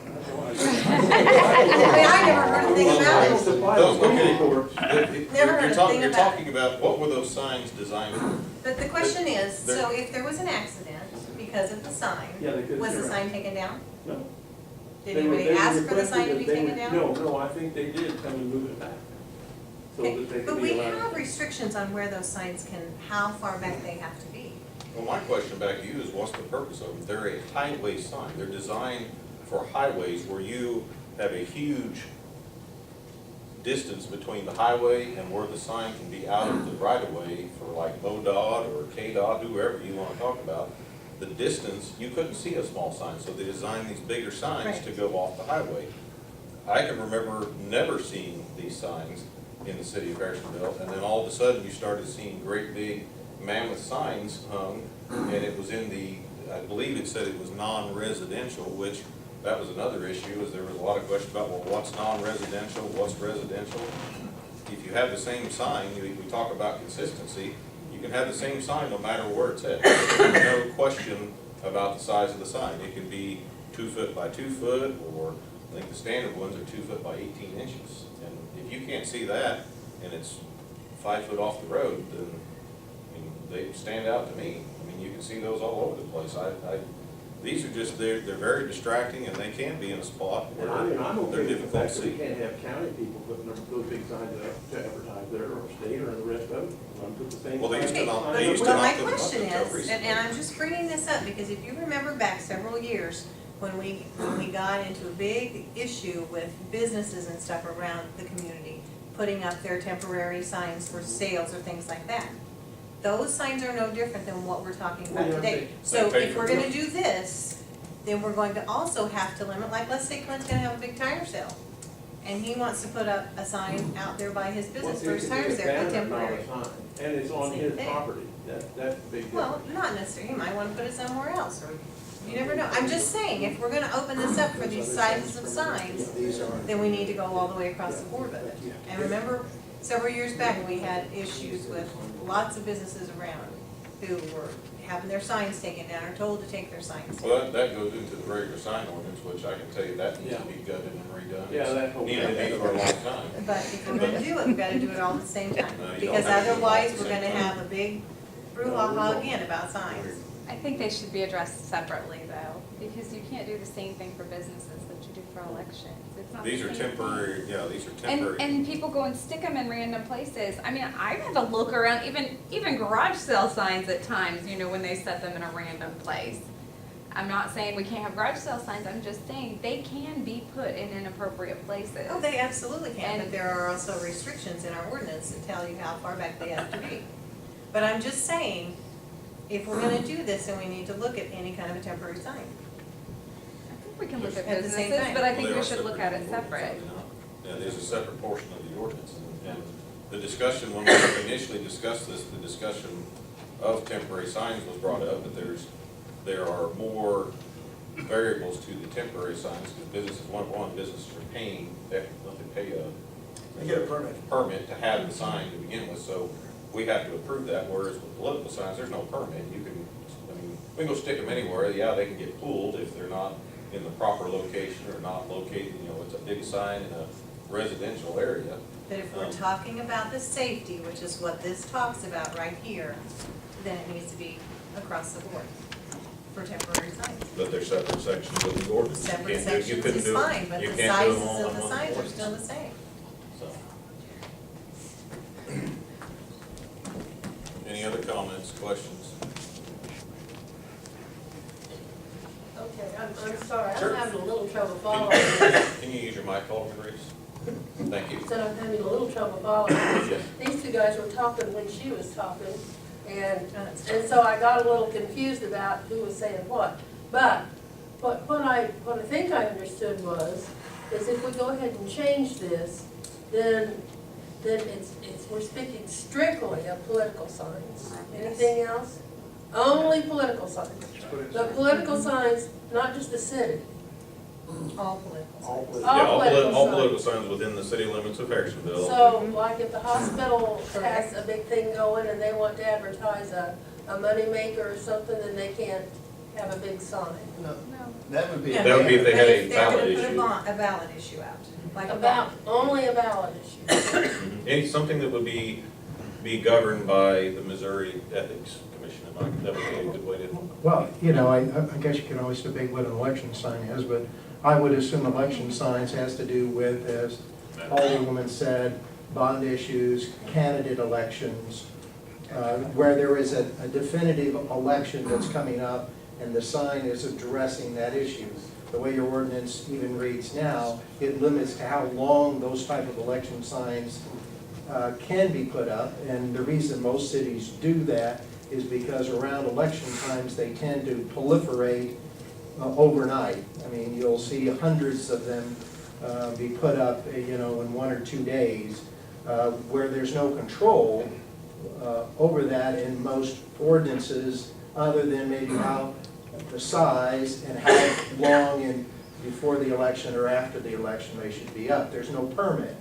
I have no I idea. never heard a thing about it. Those, okay, Never heard a thing you're about it. talking about, what were those signs designed for? But the question is, They're- so if there was an accident because of the sign, Yeah, they couldn't was see the around. sign taken down? No. Did They were- anybody they were ask for the sign to requested be that they taken would- down? No, I think they did come and move it back. So Okay, that they but could we be allowed. have restrictions on where those signs can, how far back they have to be. Well, my question back to you is, what's the purpose of them? They're a highway sign. They're designed for highways where you have a huge distance between the highway and where the sign can be out of the right of way for like MoDOT or KDOT, whoever you want to talk about. The distance, you couldn't see a small sign, so they designed these bigger signs to go off the highway. I can remember never seeing these signs in the city of Harrisonville, and then all of a sudden you started seeing great big mammoth signs hung, and it was in the, I believe it said it was non-residential, which that was another issue, is there was a lot of question about, well, what's non-residential, what's residential? If you have the same sign, we talk about consistency, you can have the same sign no matter where it's at. There's no question about the size of the sign. It can be 2 foot by 2 foot, or I think the standard ones are 2 foot by 18 inches. And if you can't see that, and it's 5 foot off the road, then, I mean, they stand out to me. I mean, you can see those all over the place. These are just, they're very distracting, and they can be in a spot And where I mean, I'm they're okay with the difficult fact to that we see. can't have county people putting those big signs up to advertise there, or state, or the rest of it. I'm put the same. Well, they used to sign not- up. they used to Well, not my put them up question until is, recently. and I'm just bringing this up because if you remember back several years, when we got into a big issue with businesses and stuff around the community, putting up their temporary signs for sales or things like that. Those signs are no different than what we're talking about Well, yeah, today. they So pay if for we're it. gonna do this, then we're going to also have to limit, like, let's say Clint's gonna have a big tire sale. And he wants to put up a sign out there by his business for his tire sale, a temporary. And it's on Same his thing. property. That's a big difference. Well, not necessarily, you might wanna put it somewhere else, or, you never know. I'm just saying, if we're gonna open this up for these sizes of signs, then we need to go all the way across the board with it. And remember, several years back, we had issues with lots of businesses around who were having their signs taken down, or told to take their signs down. Well, that goes into the regular sign ordinance, which I can tell you that needs to be gutted and redone. Yeah, that whole- Needed to be for a long time. But if we're gonna do it, we gotta do it all at the same time, No, you don't because have to do it all at otherwise, the we're same gonna time. have a big brouhaha again about signs. I think they should be addressed separately though, because you can't do the same thing for businesses that you do for elections. It's not the These are same thing. temporary, yeah, these are temporary. And people go and stick them in random places. I mean, I've had to look around, even garage sale signs at times, you know, when they set them in a random place. I'm not saying we can't have garage sale signs, I'm just saying they can be put in inappropriate places. Oh, they absolutely can, but And- there are also restrictions in our ordinance that tell you how far back they have to be. But I'm just saying, if we're gonna do this, then we need to look at any kind of a temporary sign. I think we can look at At the same businesses, time. but I Well, think they we are should look at it from the separate. ordinance, are they not? Yeah, there's a separate portion of the ordinance, and the discussion, when we initially discussed this, the discussion of temporary signs was brought up, that there are more variables to the temporary signs, because businesses, one, businesses are paying, they pay They get a permit. permit to have the sign to begin with, so we have to approve that, whereas with political signs, there's no permit. You can, I mean, we can go stick them anywhere, yeah, they can get pulled if they're not in the proper location or not located, you know, it's a big sign in a residential area. But if we're talking about the safety, which is what this talks about right here, then it needs to be across the board for temporary signs. But they're separate sections of the ordinance. You Separate can't do- you sections couldn't is do it- fine, but you the can't do them sizes all of in the one signs are ordinance. still the same. So. Any other comments, questions? Okay, I'm sorry, Sure. I'm having a little trouble following this. Can you use your mic, Alderman Reeves? Thank you. Said I'm having a little trouble following this. Yes. These two guys were talking when she was talking, and so I got a little confused about who was saying what. But what I think I understood is if we go ahead and change this, then it's, we're speaking strictly of political signs. Anything else? Only political signs. The political signs, not just the city. All political. Yeah, all signs. political signs within the city limits of Harrisonville. So, like if the hospital has a big thing going and they want to advertise a moneymaker or something, then they can't have a big sign. No, that would be. That would be if they had a ballot They're issue. gonna put a ballot issue out, like a About, ballot. only a ballot issue. Something that would be governed by the Missouri Ethics Commission, that would be a good way to. Well, you know, I guess you can always debate what an election sign is, but I would assume election signs has to do with, as Alderwoman said, bond issues, candidate elections, where there is a definitive election that's coming up and the sign is addressing that issue. The way your ordinance even reads now, it limits to how long those type of election signs can be put up. And the reason most cities do that is because around election times, they tend to proliferate overnight. I mean, you'll see hundreds of them be put up, you know, in 1 or 2 days, where there's no control over that in most ordinances, other than maybe how the size and how long in before the election or after the election they should be up. There's no permit.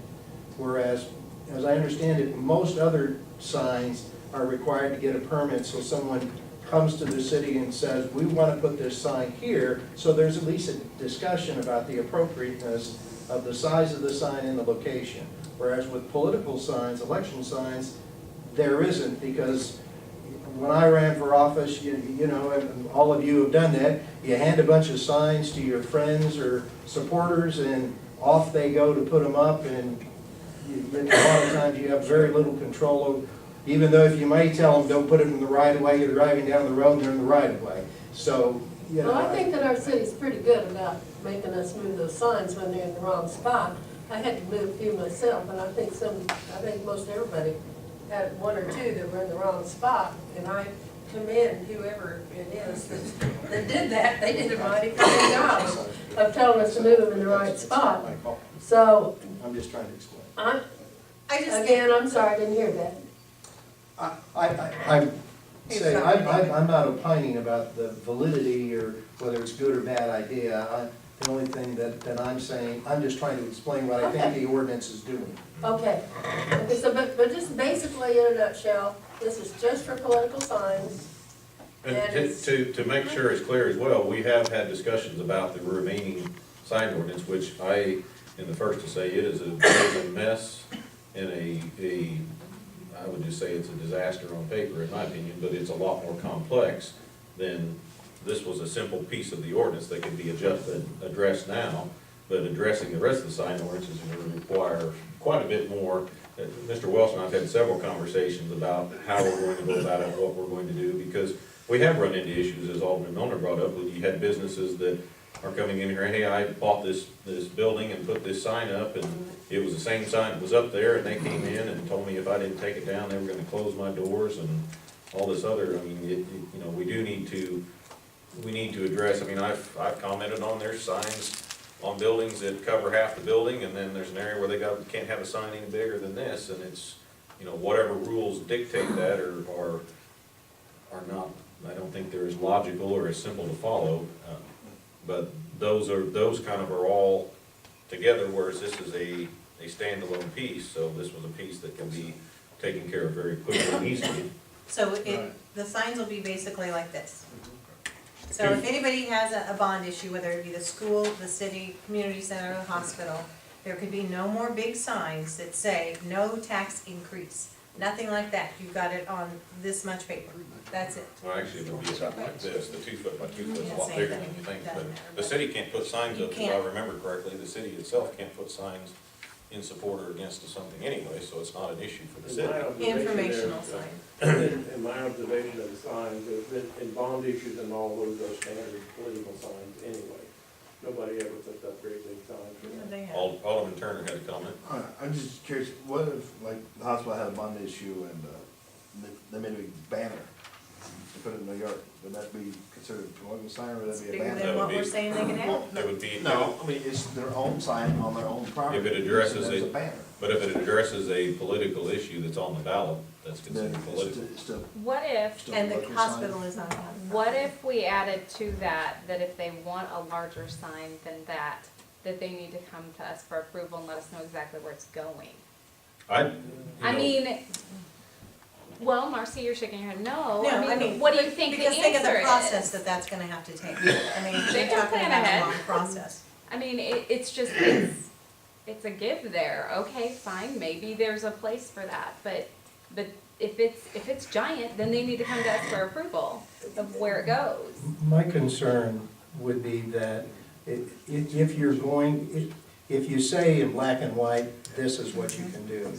Whereas, as I understand it, most other signs are required to get a permit, so someone comes to the city and says, we want to put this sign here, so there's at least a discussion about the appropriateness of the size of the sign and the location. Whereas with political signs, election signs, there isn't, because when I ran for office, you know, and all of you have done that, you hand a bunch of signs to your friends or supporters and off they go to put them up, and a lot of times you have very little control over, even though if you may tell them don't put it in the right of way, you're driving down the road and they're in the right of way. So, you know. Well, I think that our city's pretty good about making us move those signs when they're in the wrong spot. I had to move a few myself, and I think most everybody had 1 or 2 that were in the wrong spot, and I commend whoever it is that did that. They did a mighty good job of telling us to move them in the right spot. So, I'm just trying to explain. I'm sorry, I didn't hear that. I say, I'm not opining about the validity or whether it's good or bad idea. The only thing that I'm saying, I'm just trying to explain what I think the ordinance is doing. Okay, so, but just basically in a nutshell, this is just for political signs. And to make sure it's clear as well, we have had discussions about the remaining sign ordinance, which I am the first to say it is a mess and I would just say it's a disaster on paper in my opinion, but it's a lot more complex than this was a simple piece of the ordinance that could be addressed now, but addressing the rest of the sign ordinance is going to require quite a bit more. Mr. Welch and I have had several conversations about how we're going to go about it, what we're going to do, because we have run into issues, as Alderman Milner brought up, when you had businesses that are coming in here, hey, I bought this building and put this sign up, and it was the same sign that was up there, and they came in and told me if I didn't take it down, they were gonna close my doors and all this other, I mean, you know, we need to address, I mean, I've commented on their signs on buildings that cover half the building, and then there's an area where they can't have a sign any bigger than this, and it's, you know, whatever rules dictate that are not, I don't think they're as logical or as simple to follow. But those kind of are all together, whereas this is a standalone piece, so this was a piece that can be taken care of very quickly and easily. So the signs will be basically like this. So if anybody has a bond issue, whether it be the school, the city, community center, or the hospital, there could be no more big signs that say, no tax increase. Nothing like that. You got it on this much paper. That's it. Well, actually, it would be something like this, the 2 foot by 2 foot is a Yeah, lot same bigger thing. than you think, Doesn't but matter. the city can't put signs You up, if I can't. remember correctly, the city itself can't put signs in support or against something anyway, so it's not an issue for the In my city. observation Informational there, sign. In my observation of the signs, there's been, in bond issues and all those are standard political signs anyway. Nobody ever puts up great big signs for that. They have. Alderman Turner had a comment. I'm just curious, what if, like, the hospital had a bond issue and, they made a big banner to put it in their yard, would that be considered a political sign, or would that be a Bigger banner? than what we're saying they can have? It would be, No, I mean, it's their own sign on their own property. if it addresses so there's a, a banner. but if it addresses a political issue that's on the ballot, that's Then considered political. it's still, What if, still And a the local hospital sign. is on top. what if we added to that, that if they want a larger sign than that they need to come to us for approval and let us know exactly where it's going? I mean, well, Marcy, you're shaking your head, no. No, I mean, what do you think the because think of the answer process is? that's gonna have to take. I mean, They you're can talking plan about ahead. a long process. I mean, it's just, it's a give there, okay, fine, maybe there's a place for that, but if it's giant, then they need to come to us for approval of where it goes. My concern would be that if you're going, if you say in black and white, this is what you can do,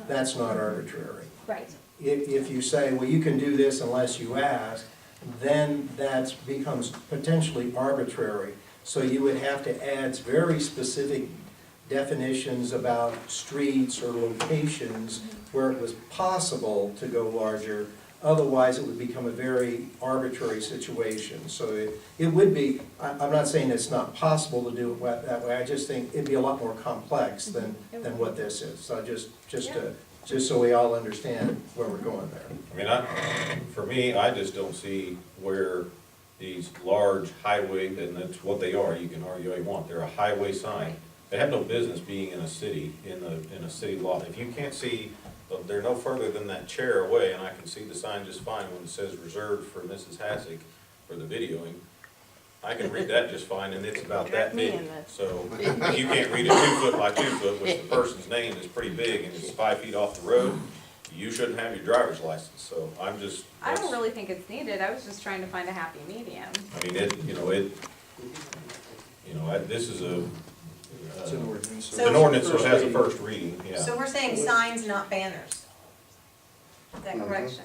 that's not arbitrary. Right. If you say, well, you can do this unless you ask, then that becomes potentially arbitrary. So you would have to add very specific definitions about streets or locations where it was possible to go larger. Otherwise, it would become a very arbitrary situation. So it would be, I'm not saying it's not possible to do it that way, I just think it'd be a lot more complex than what this is. So just so we all understand where we're going there. I mean, for me, I just don't see where these large highway, and that's what they are, you can argue all you want, they're a highway sign. They have no business being in a city, in a city lot. If you can't see, they're no further than that chair away, and I can see the sign just fine when it says reserved for Mrs. Hassick for the videoing. I can read that just fine, and it's about that big. So if you can't read a 2 foot by 2 foot, which the person's name is pretty big, and it's 5 feet off the road, you shouldn't have your driver's license. So I'm just. I don't really think it's needed, I was just trying to find a happy medium. I mean, this is It's an ordinance. So- an ordinance that has a first reading, yeah. So we're saying signs, not banners. Is that correction?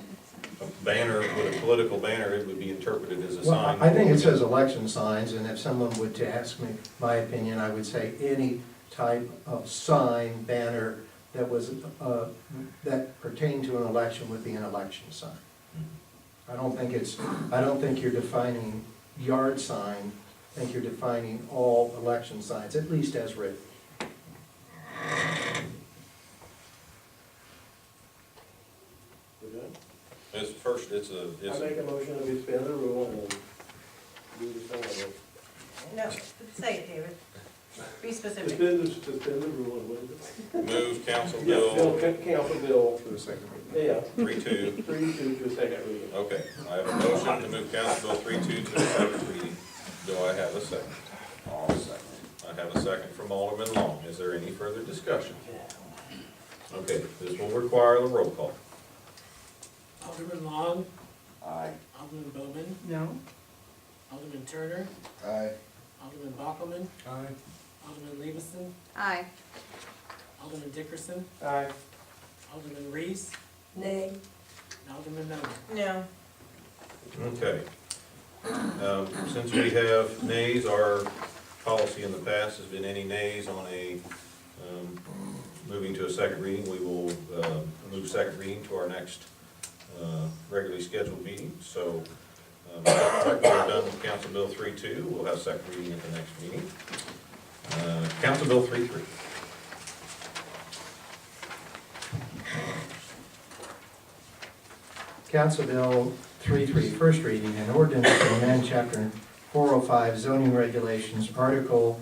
A banner, with a political banner, it would be interpreted as a Well, sign. I think it says election signs, and if someone would to ask me my opinion, I would say any type of sign, banner that was, that pertained to an election would be an election sign. I don't think you're defining yard sign, I think you're defining all election signs, at least as written. We're done? It's first, it's a, I make a motion that we suspend the rule and do the thing. No, say it, David. Be specific. Suspend the rule and what is it? move council Yeah, bill council bill. For a second. Yeah, 3-2. 3-2 to a second reading. Okay, I have a motion to move council bill 3-2 to the second reading. Do I have a second? I'll second. I have a second from Alderman Long. Is there any further discussion? Okay, this will require a roll call. Alderman Long, Aye. Alderman Bowman, No? Alderman Turner, Aye. Alderman Bockelman, Aye. Alderman Levison, Aye. Alderman Dickerson, Aye. Alderman Reese, Nay. and Alderman Miller. No. Okay. Since we have nays, our policy in the past has been any nays on a, moving to a second reading. We will move second reading to our next regularly scheduled meeting. So we're done with Council Bill 3-2. We'll have second reading at the next meeting. Council Bill 3-3. Council Bill 3-3, first reading, an ordinance to amend Chapter 405 zoning regulations, Article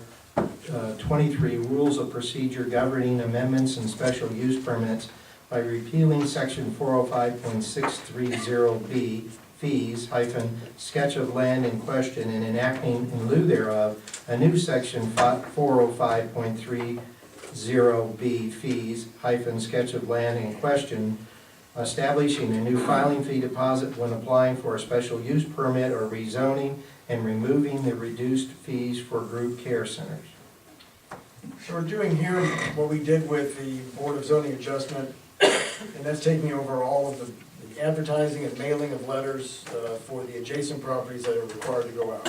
23 rules of procedure governing amendments and special use permits by repealing Section 405.630B fees hyphen sketch of land in question and enacting in lieu thereof a new Section 405.30B fees hyphen sketch of land in question, establishing a new filing fee deposit when applying for a special use permit or rezoning, and removing the reduced fees for group care centers. So we're doing here what we did with the Board of Zoning Adjustment, and that's taking over all of the advertising and mailing of letters for the adjacent properties that are required to go out.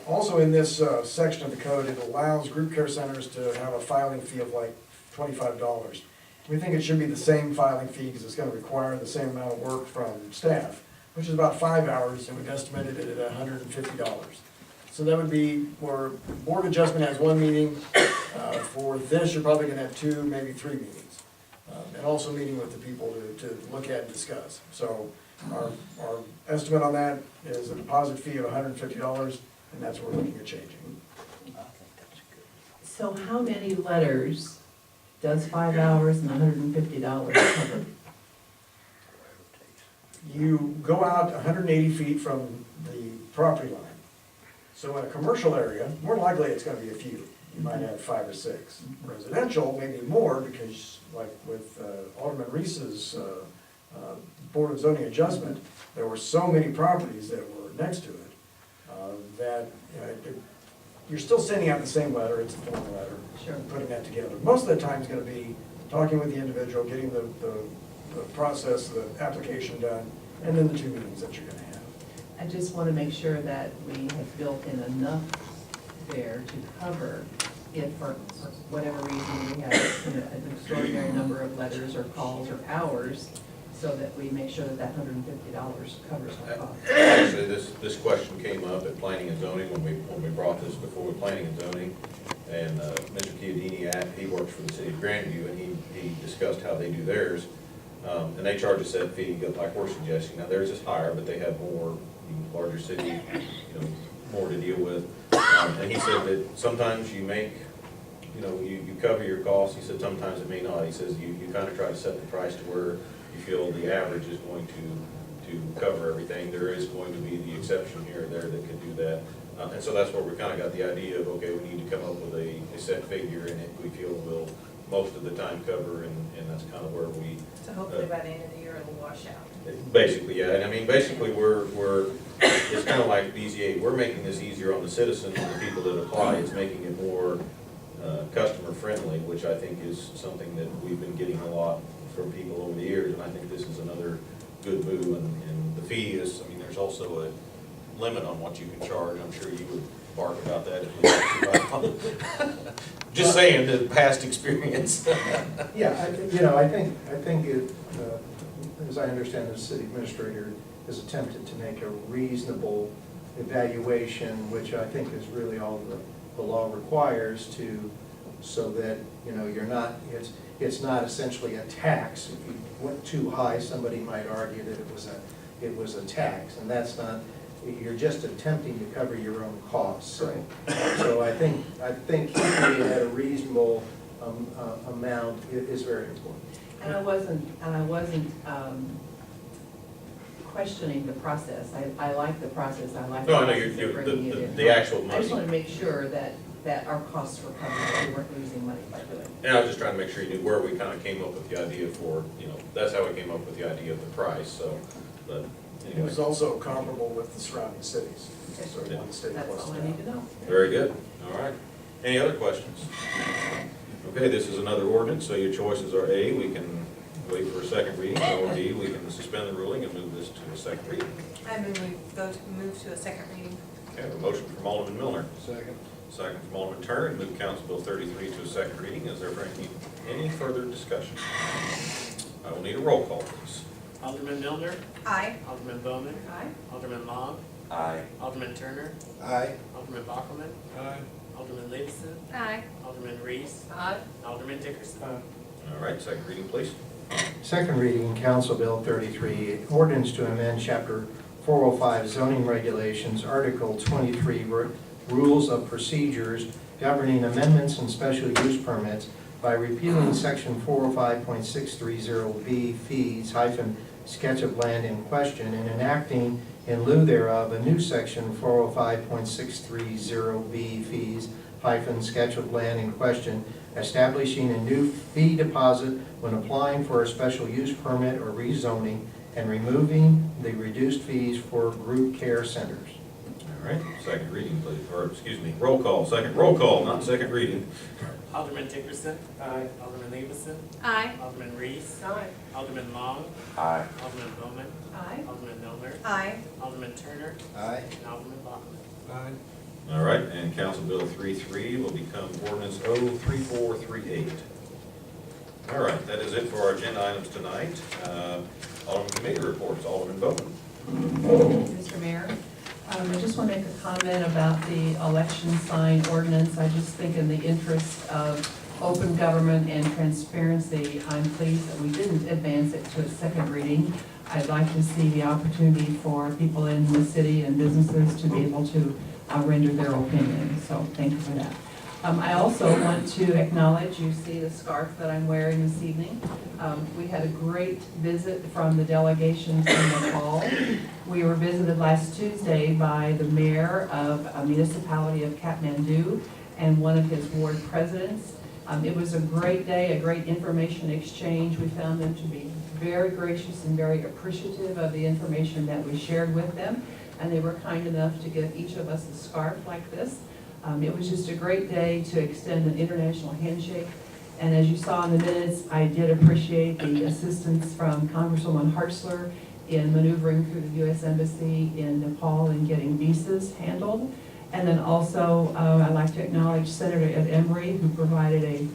Also in this section of the code, it allows group care centers to have a filing fee of like $25. We think it should be the same filing fee because it's going to require the same amount of work from staff, which is about 5 hours, and we've estimated it at $150. So that would be where Board Adjustment has one meeting. For this, you're probably going to have 2, maybe 3 meetings. And also meeting with the people to look at and discuss. So our estimate on that is a deposit fee of $150, and that's what we're looking at changing. So how many letters does 5 hours and $150 cover? You go out 180 feet from the property line. So in a commercial area, more likely it's going to be a few. You might have 5 or 6. Residential, maybe more, because like with Alderman Reese's Board of Zoning Adjustment, there were so many properties that were next to it that you're still sending out the same letter. It's a formal letter. Sure. Putting that together. Most of the time is going to be talking with the individual, getting the process, the application done, and then the 2 meetings that you're going to have. I just want to make sure that we have built in enough there to cover if for whatever reason we have an extraordinary number of letters or calls or hours, so that we make sure that that $150 covers our costs. Actually, this question came up at Planning and Zoning when we brought this before Planning and Zoning. And Mr. Chiodini, he works for the city of Grandview, and he discussed how they do theirs. And they charge a set fee, like we're suggesting. Now, theirs is higher, but they have more, larger city, more to deal with. And he said that sometimes you make, you cover your costs. He said sometimes it may not. He says you kind of try to set the price to where you feel the average is going to cover everything. There is going to be the exception here or there that could do that. And so that's where we kind of got the idea of, okay, we need to come up with a set figure, and it we feel will most of the time cover, and that's kind of where we. So hopefully by the end of the year it'll wash out. Basically, yeah, and I mean, basically, it's kind of like BZA, we're making this easier on the citizens and the people that apply. It's making it more customer friendly, which I think is something that we've been getting a lot from people over the years, and I think this is another good move. And the fee is, I mean, there's also a limit on what you can charge. I'm sure you would bark about that if you just saying, the past experience. Yeah, I think it, as I understand, the city administrator has attempted to make a reasonable evaluation, which I think is really all the law requires so that, you're not, it's not essentially a tax. If you went too high, somebody might argue that it was a tax, and that's not. You're just attempting to cover your own costs. So I think keeping it at a reasonable amount is very important. And I wasn't questioning the process. I like the process. I like No, I know process of bringing it in. the actual money. I just want to make sure that our costs were covered, that we weren't losing money by doing it. And I was just trying to make sure you knew where we kind of came up with the idea for, that's how we came up with the idea of the price, so, but It anyway. was also comparable with the surrounding cities. So one state That's plus all I town. need to know. Very good, all right. Any other questions? Okay, this is another ordinance, so your choices are A, we can wait for a second reading, or B, we can suspend the ruling and move this to a second reading. I move we move to a second reading. Okay, I have a motion from Alderman Miller. Second. Second from Alderman Turner, and move Council Bill 33 to a second reading. Is there any further discussion? I will need a roll call, please. Alderman Milner. Aye. Alderman Bowman. Aye. Alderman Long. Aye. Alderman Turner. Aye. Alderman Bockelman. Aye. Alderman Levinson. Aye. Alderman Reese. Aye. Alderman Dickerson. All right, second reading, please. Second reading, Council Bill 33, ordinance to amend Chapter 405 zoning regulations, Article 23 rules of procedures governing amendments and special use permits by repealing Section 405.630B fees hyphen sketch of land in question and enacting in lieu thereof a new Section 405.630B fees hyphen sketch of land in question, establishing a new fee deposit when applying for a special use permit or rezoning, and removing the reduced fees for group care centers. All right, second reading, please, or excuse me, roll call, not second reading. Alderman Dickerson. Aye. Alderman Levinson. Aye. Alderman Reese. Aye. Alderman Long. Aye. Alderman Bowman. Aye. Alderman Miller. Aye. Alderman Turner. Aye. And Alderman Bachman. Aye. All right, and Council Bill 33 will become ordinance 03438. All right, that is it for our agenda items tonight. Alderman committee reports, Alderman Bowman. Mr. Mayor, I just want to make a comment about the election sign ordinance. I just think in the interest of open government and transparency, I'm pleased that we didn't advance it to a second reading. I'd like to see the opportunity for people in the city and businesses to be able to render their opinion, so thank you for that. I also want to acknowledge, you see the scarf that I'm wearing this evening. We had a great visit from the delegation from Nepal. We were visited last Tuesday by the mayor of a municipality of Kathmandu and one of his ward presidents. It was a great day, a great information exchange. We found them to be very gracious and very appreciative of the information that we shared with them, and they were kind enough to give each of us a scarf like this. It was just a great day to extend an international handshake. And as you saw in the minutes, I did appreciate the assistance from Congresswoman Hartzler in maneuvering through the U.S. Embassy in Nepal and getting visas handled. And then also, I'd like to acknowledge Senator Ed Emery, who provided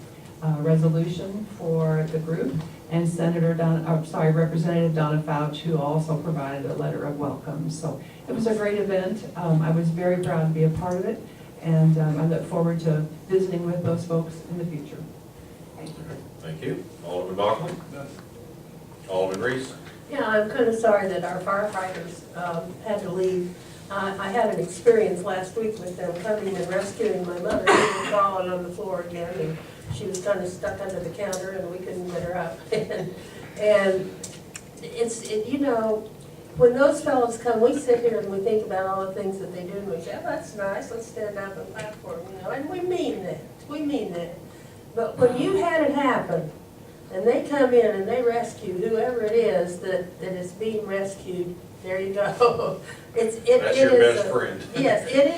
a resolution for the group, and Representative Donna Fouch, who also provided a letter of welcome. So it was a great event. I was very proud to be a part of it. And I look forward to visiting with those folks in the future. Thank you. Thank you. Alderman Bachman? Alderman Reese? Yeah, I'm kind of sorry that our firefighters had to leave. I had an experience last week with them coming and rescuing my mother. She was falling on the floor again, and she was kind of stuck under the counter, and we couldn't get her up. And you know, when those fellows come, we sit here and we think about all the things that they do, and we say, oh, that's nice, let's stand up and clap for them, you know, and we mean that. But when you had it happen, and they come in and they rescue whoever it is that is being rescued, there you go. That's your best friend. Yes, it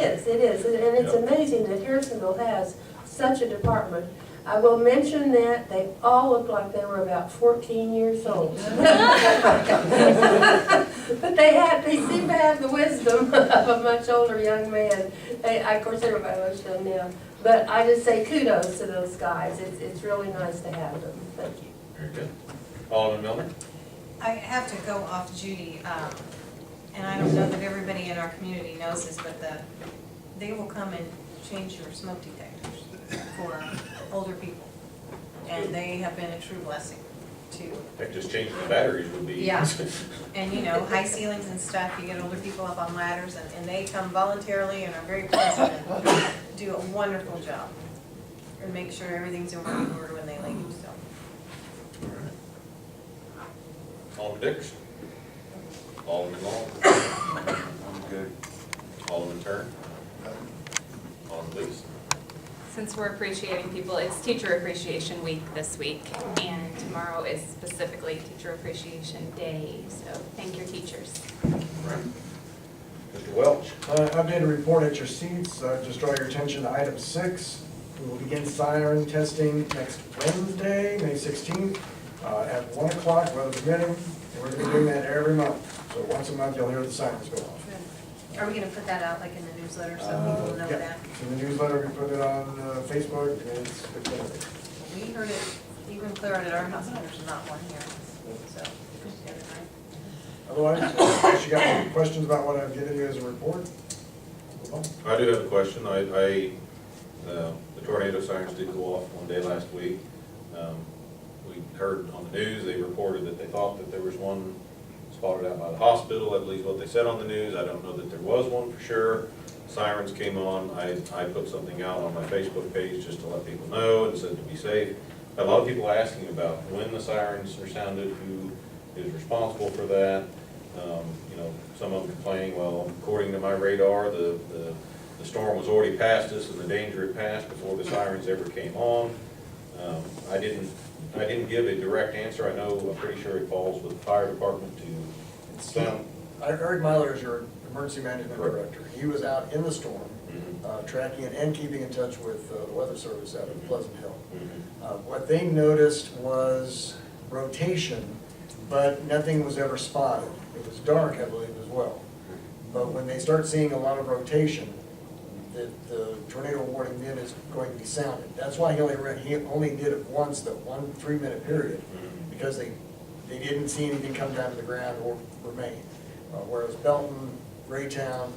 is, and it's amazing that Harrisonville has such a department. I will mention that they all look like they were about 14 years old. But they seem to have the wisdom of a much older young man. Of course, everybody loves them now. But I just say kudos to those guys. It's really nice to have them. Thank you. Very good. Alderman Miller? I have to go off Judy, and I don't know that everybody in our community knows this, but they will come and change your smoke detectors for older people. And they have been a true blessing to. Heck, just changing the batteries would be. Yeah, and you know, high ceilings and stuff, you get older people up on ladders, and they come voluntarily and are very pleasant and do a wonderful job. And make sure everything's in working order when they leave, so. Alderman Dickerson? Alderman Long? I'm good. Alderman Turner? Alderman Lees? Since we're appreciating people, it's Teacher Appreciation Week this week, and tomorrow is specifically Teacher Appreciation Day, so thank your teachers. Right. Mr. Welch? Updated report at your seats. Just draw your attention to item 6. We will begin siren testing next Wednesday, May 16th, at 1 o'clock, weather permitting. And we're going to be doing that every month. So once a month, you'll hear the sirens go off. Are we gonna put that out like in the newsletter so people know Yeah. that? In the newsletter, we put it on Facebook, and it's We heard it even clearer at our house, and there's not one here, so. otherwise, unless you got any questions about what I've given you as a report? I do have a question. The tornado sirens did go off one day last week. We heard on the news, they reported that they thought that there was one spotted out by the hospital, I believe is what they said on the news. I don't know that there was one for sure. Sirens came on. I put something out on my Facebook page just to let people know and said to be safe. A lot of people asking about when the sirens are sounded, who is responsible for that. You know, some of them complaining, well, according to my radar, the storm was already past us and the danger had passed before the sirens ever came on. I didn't give a direct answer. I'm pretty sure it falls with the fire department to sound. Eric Myler is your emergency management director. He was out in the storm, tracking it and keeping in touch with the weather service out of Pleasant Hill. What they noticed was rotation, but nothing was ever spotted. It was dark, I believe, as well. But when they start seeing a lot of rotation, the tornado warning then is going to be sounded. That's why he only did it once, that 1 3-minute period, because they didn't see anything come down to the ground or remain. Whereas Belton, Raytown,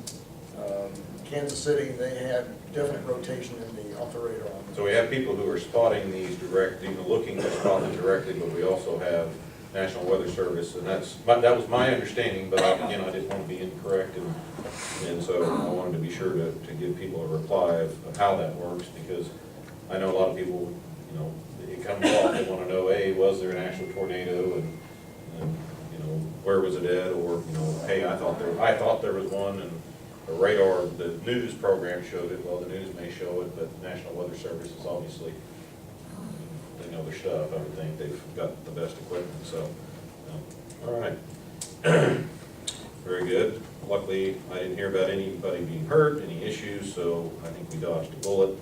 Kansas City, they had definite rotation off the radar. So we have people who are spotting these looking to spot them directly, but we also have National Weather Service, and that was my understanding, but again, I didn't want to be incorrect, and so I wanted to be sure to give people a reply of how that works, because I know a lot of people, you know, it comes off, they want to know, hey, was there an actual tornado, and you know, where was it at, or, you know, hey, I thought there was one, and the radar, the news program showed it. Well, the news may show it, but National Weather Service is obviously, they know their stuff. I would think they've got the best equipment, so, all right. Very good. Luckily, I didn't hear about anybody being hurt, any issues, so I think we dodged a bullet.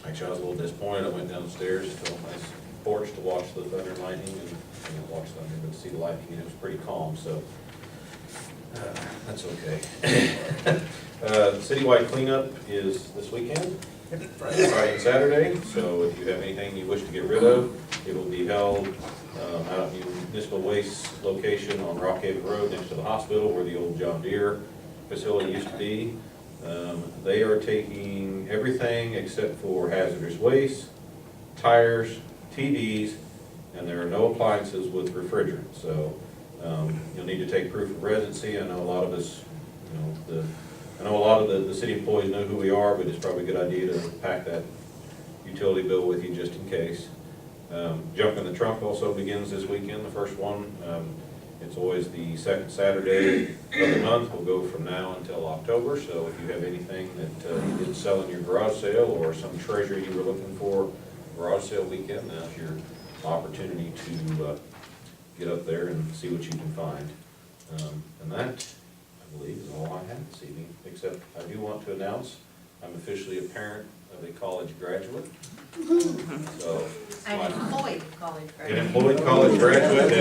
Actually, I was a little disappointed. I went downstairs to my porch to watch the thunder and lightning, and I didn't watch thunder, but to see the lightning, and it was pretty calm, so that's okay. Citywide cleanup is this weekend, Friday and Saturday, so if you have anything you wish to get rid of, it will be held out at the municipal waste location on Rockhaven Road next to the hospital where the old John Deere facility used to be. They are taking everything except for hazardous waste, tires, TVs, and there are no appliances with refrigerant. So you'll need to take proof of residency. I know a lot of us, I know a lot of the city employees know who we are, but it's probably a good idea to pack that utility bill with you just in case. Jump in the Trunk also begins this weekend, the first one. It's always the second Saturday of the month. We'll go from now until October, so if you have anything that you didn't sell in your garage sale or some treasure you were looking for garage sale weekend, now's your opportunity to get up there and see what you can find. And that, I believe, is all I have this evening, except I do want to announce I'm officially a parent of a college graduate. So An employed college graduate. an employed college graduate,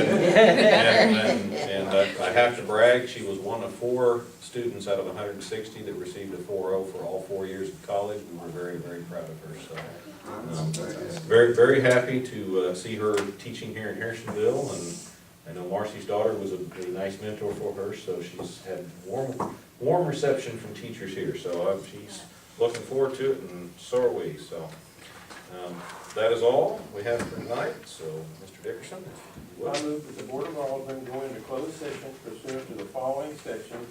and I have to brag, she was one of 4 students out of 160 that received a 4.0 for all 4 years of college. We were very, very proud of her, so very, very happy to see her teaching here in Harrisonville, and I know Marcy's daughter was a nice mentor for her, so she's had warm reception from teachers here, so she's looking forward to it, and so are we, so. That is all we have for tonight, so Mr. Dickerson, if you would. I move that the Board of Aldermen go into closed session pursuant to the following sections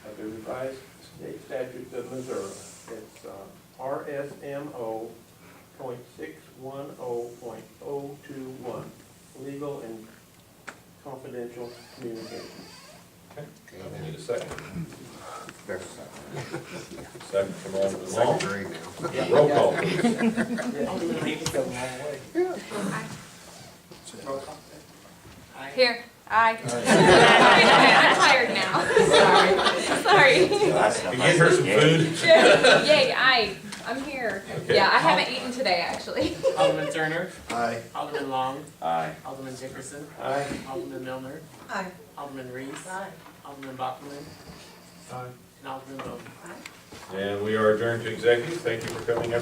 of the revised state statutes of Missouri. It's RSMO .610.021, legal and confidential communications. Okay, I need a second. Second from Alderman Long. Roll call, please. Here, aye. I'm tired now. Sorry. You get her some food? Yay, I'm here. Okay. Yeah, I haven't eaten today, actually. Alderman Turner. Aye. Alderman Long. Aye. Alderman Dickerson. Aye. Alderman Milner. Aye. Alderman Reese. Aye. Alderman Bachman. Aye. And Alderman Bowman. And we are adjourned to executive. Thank you for coming, everyone.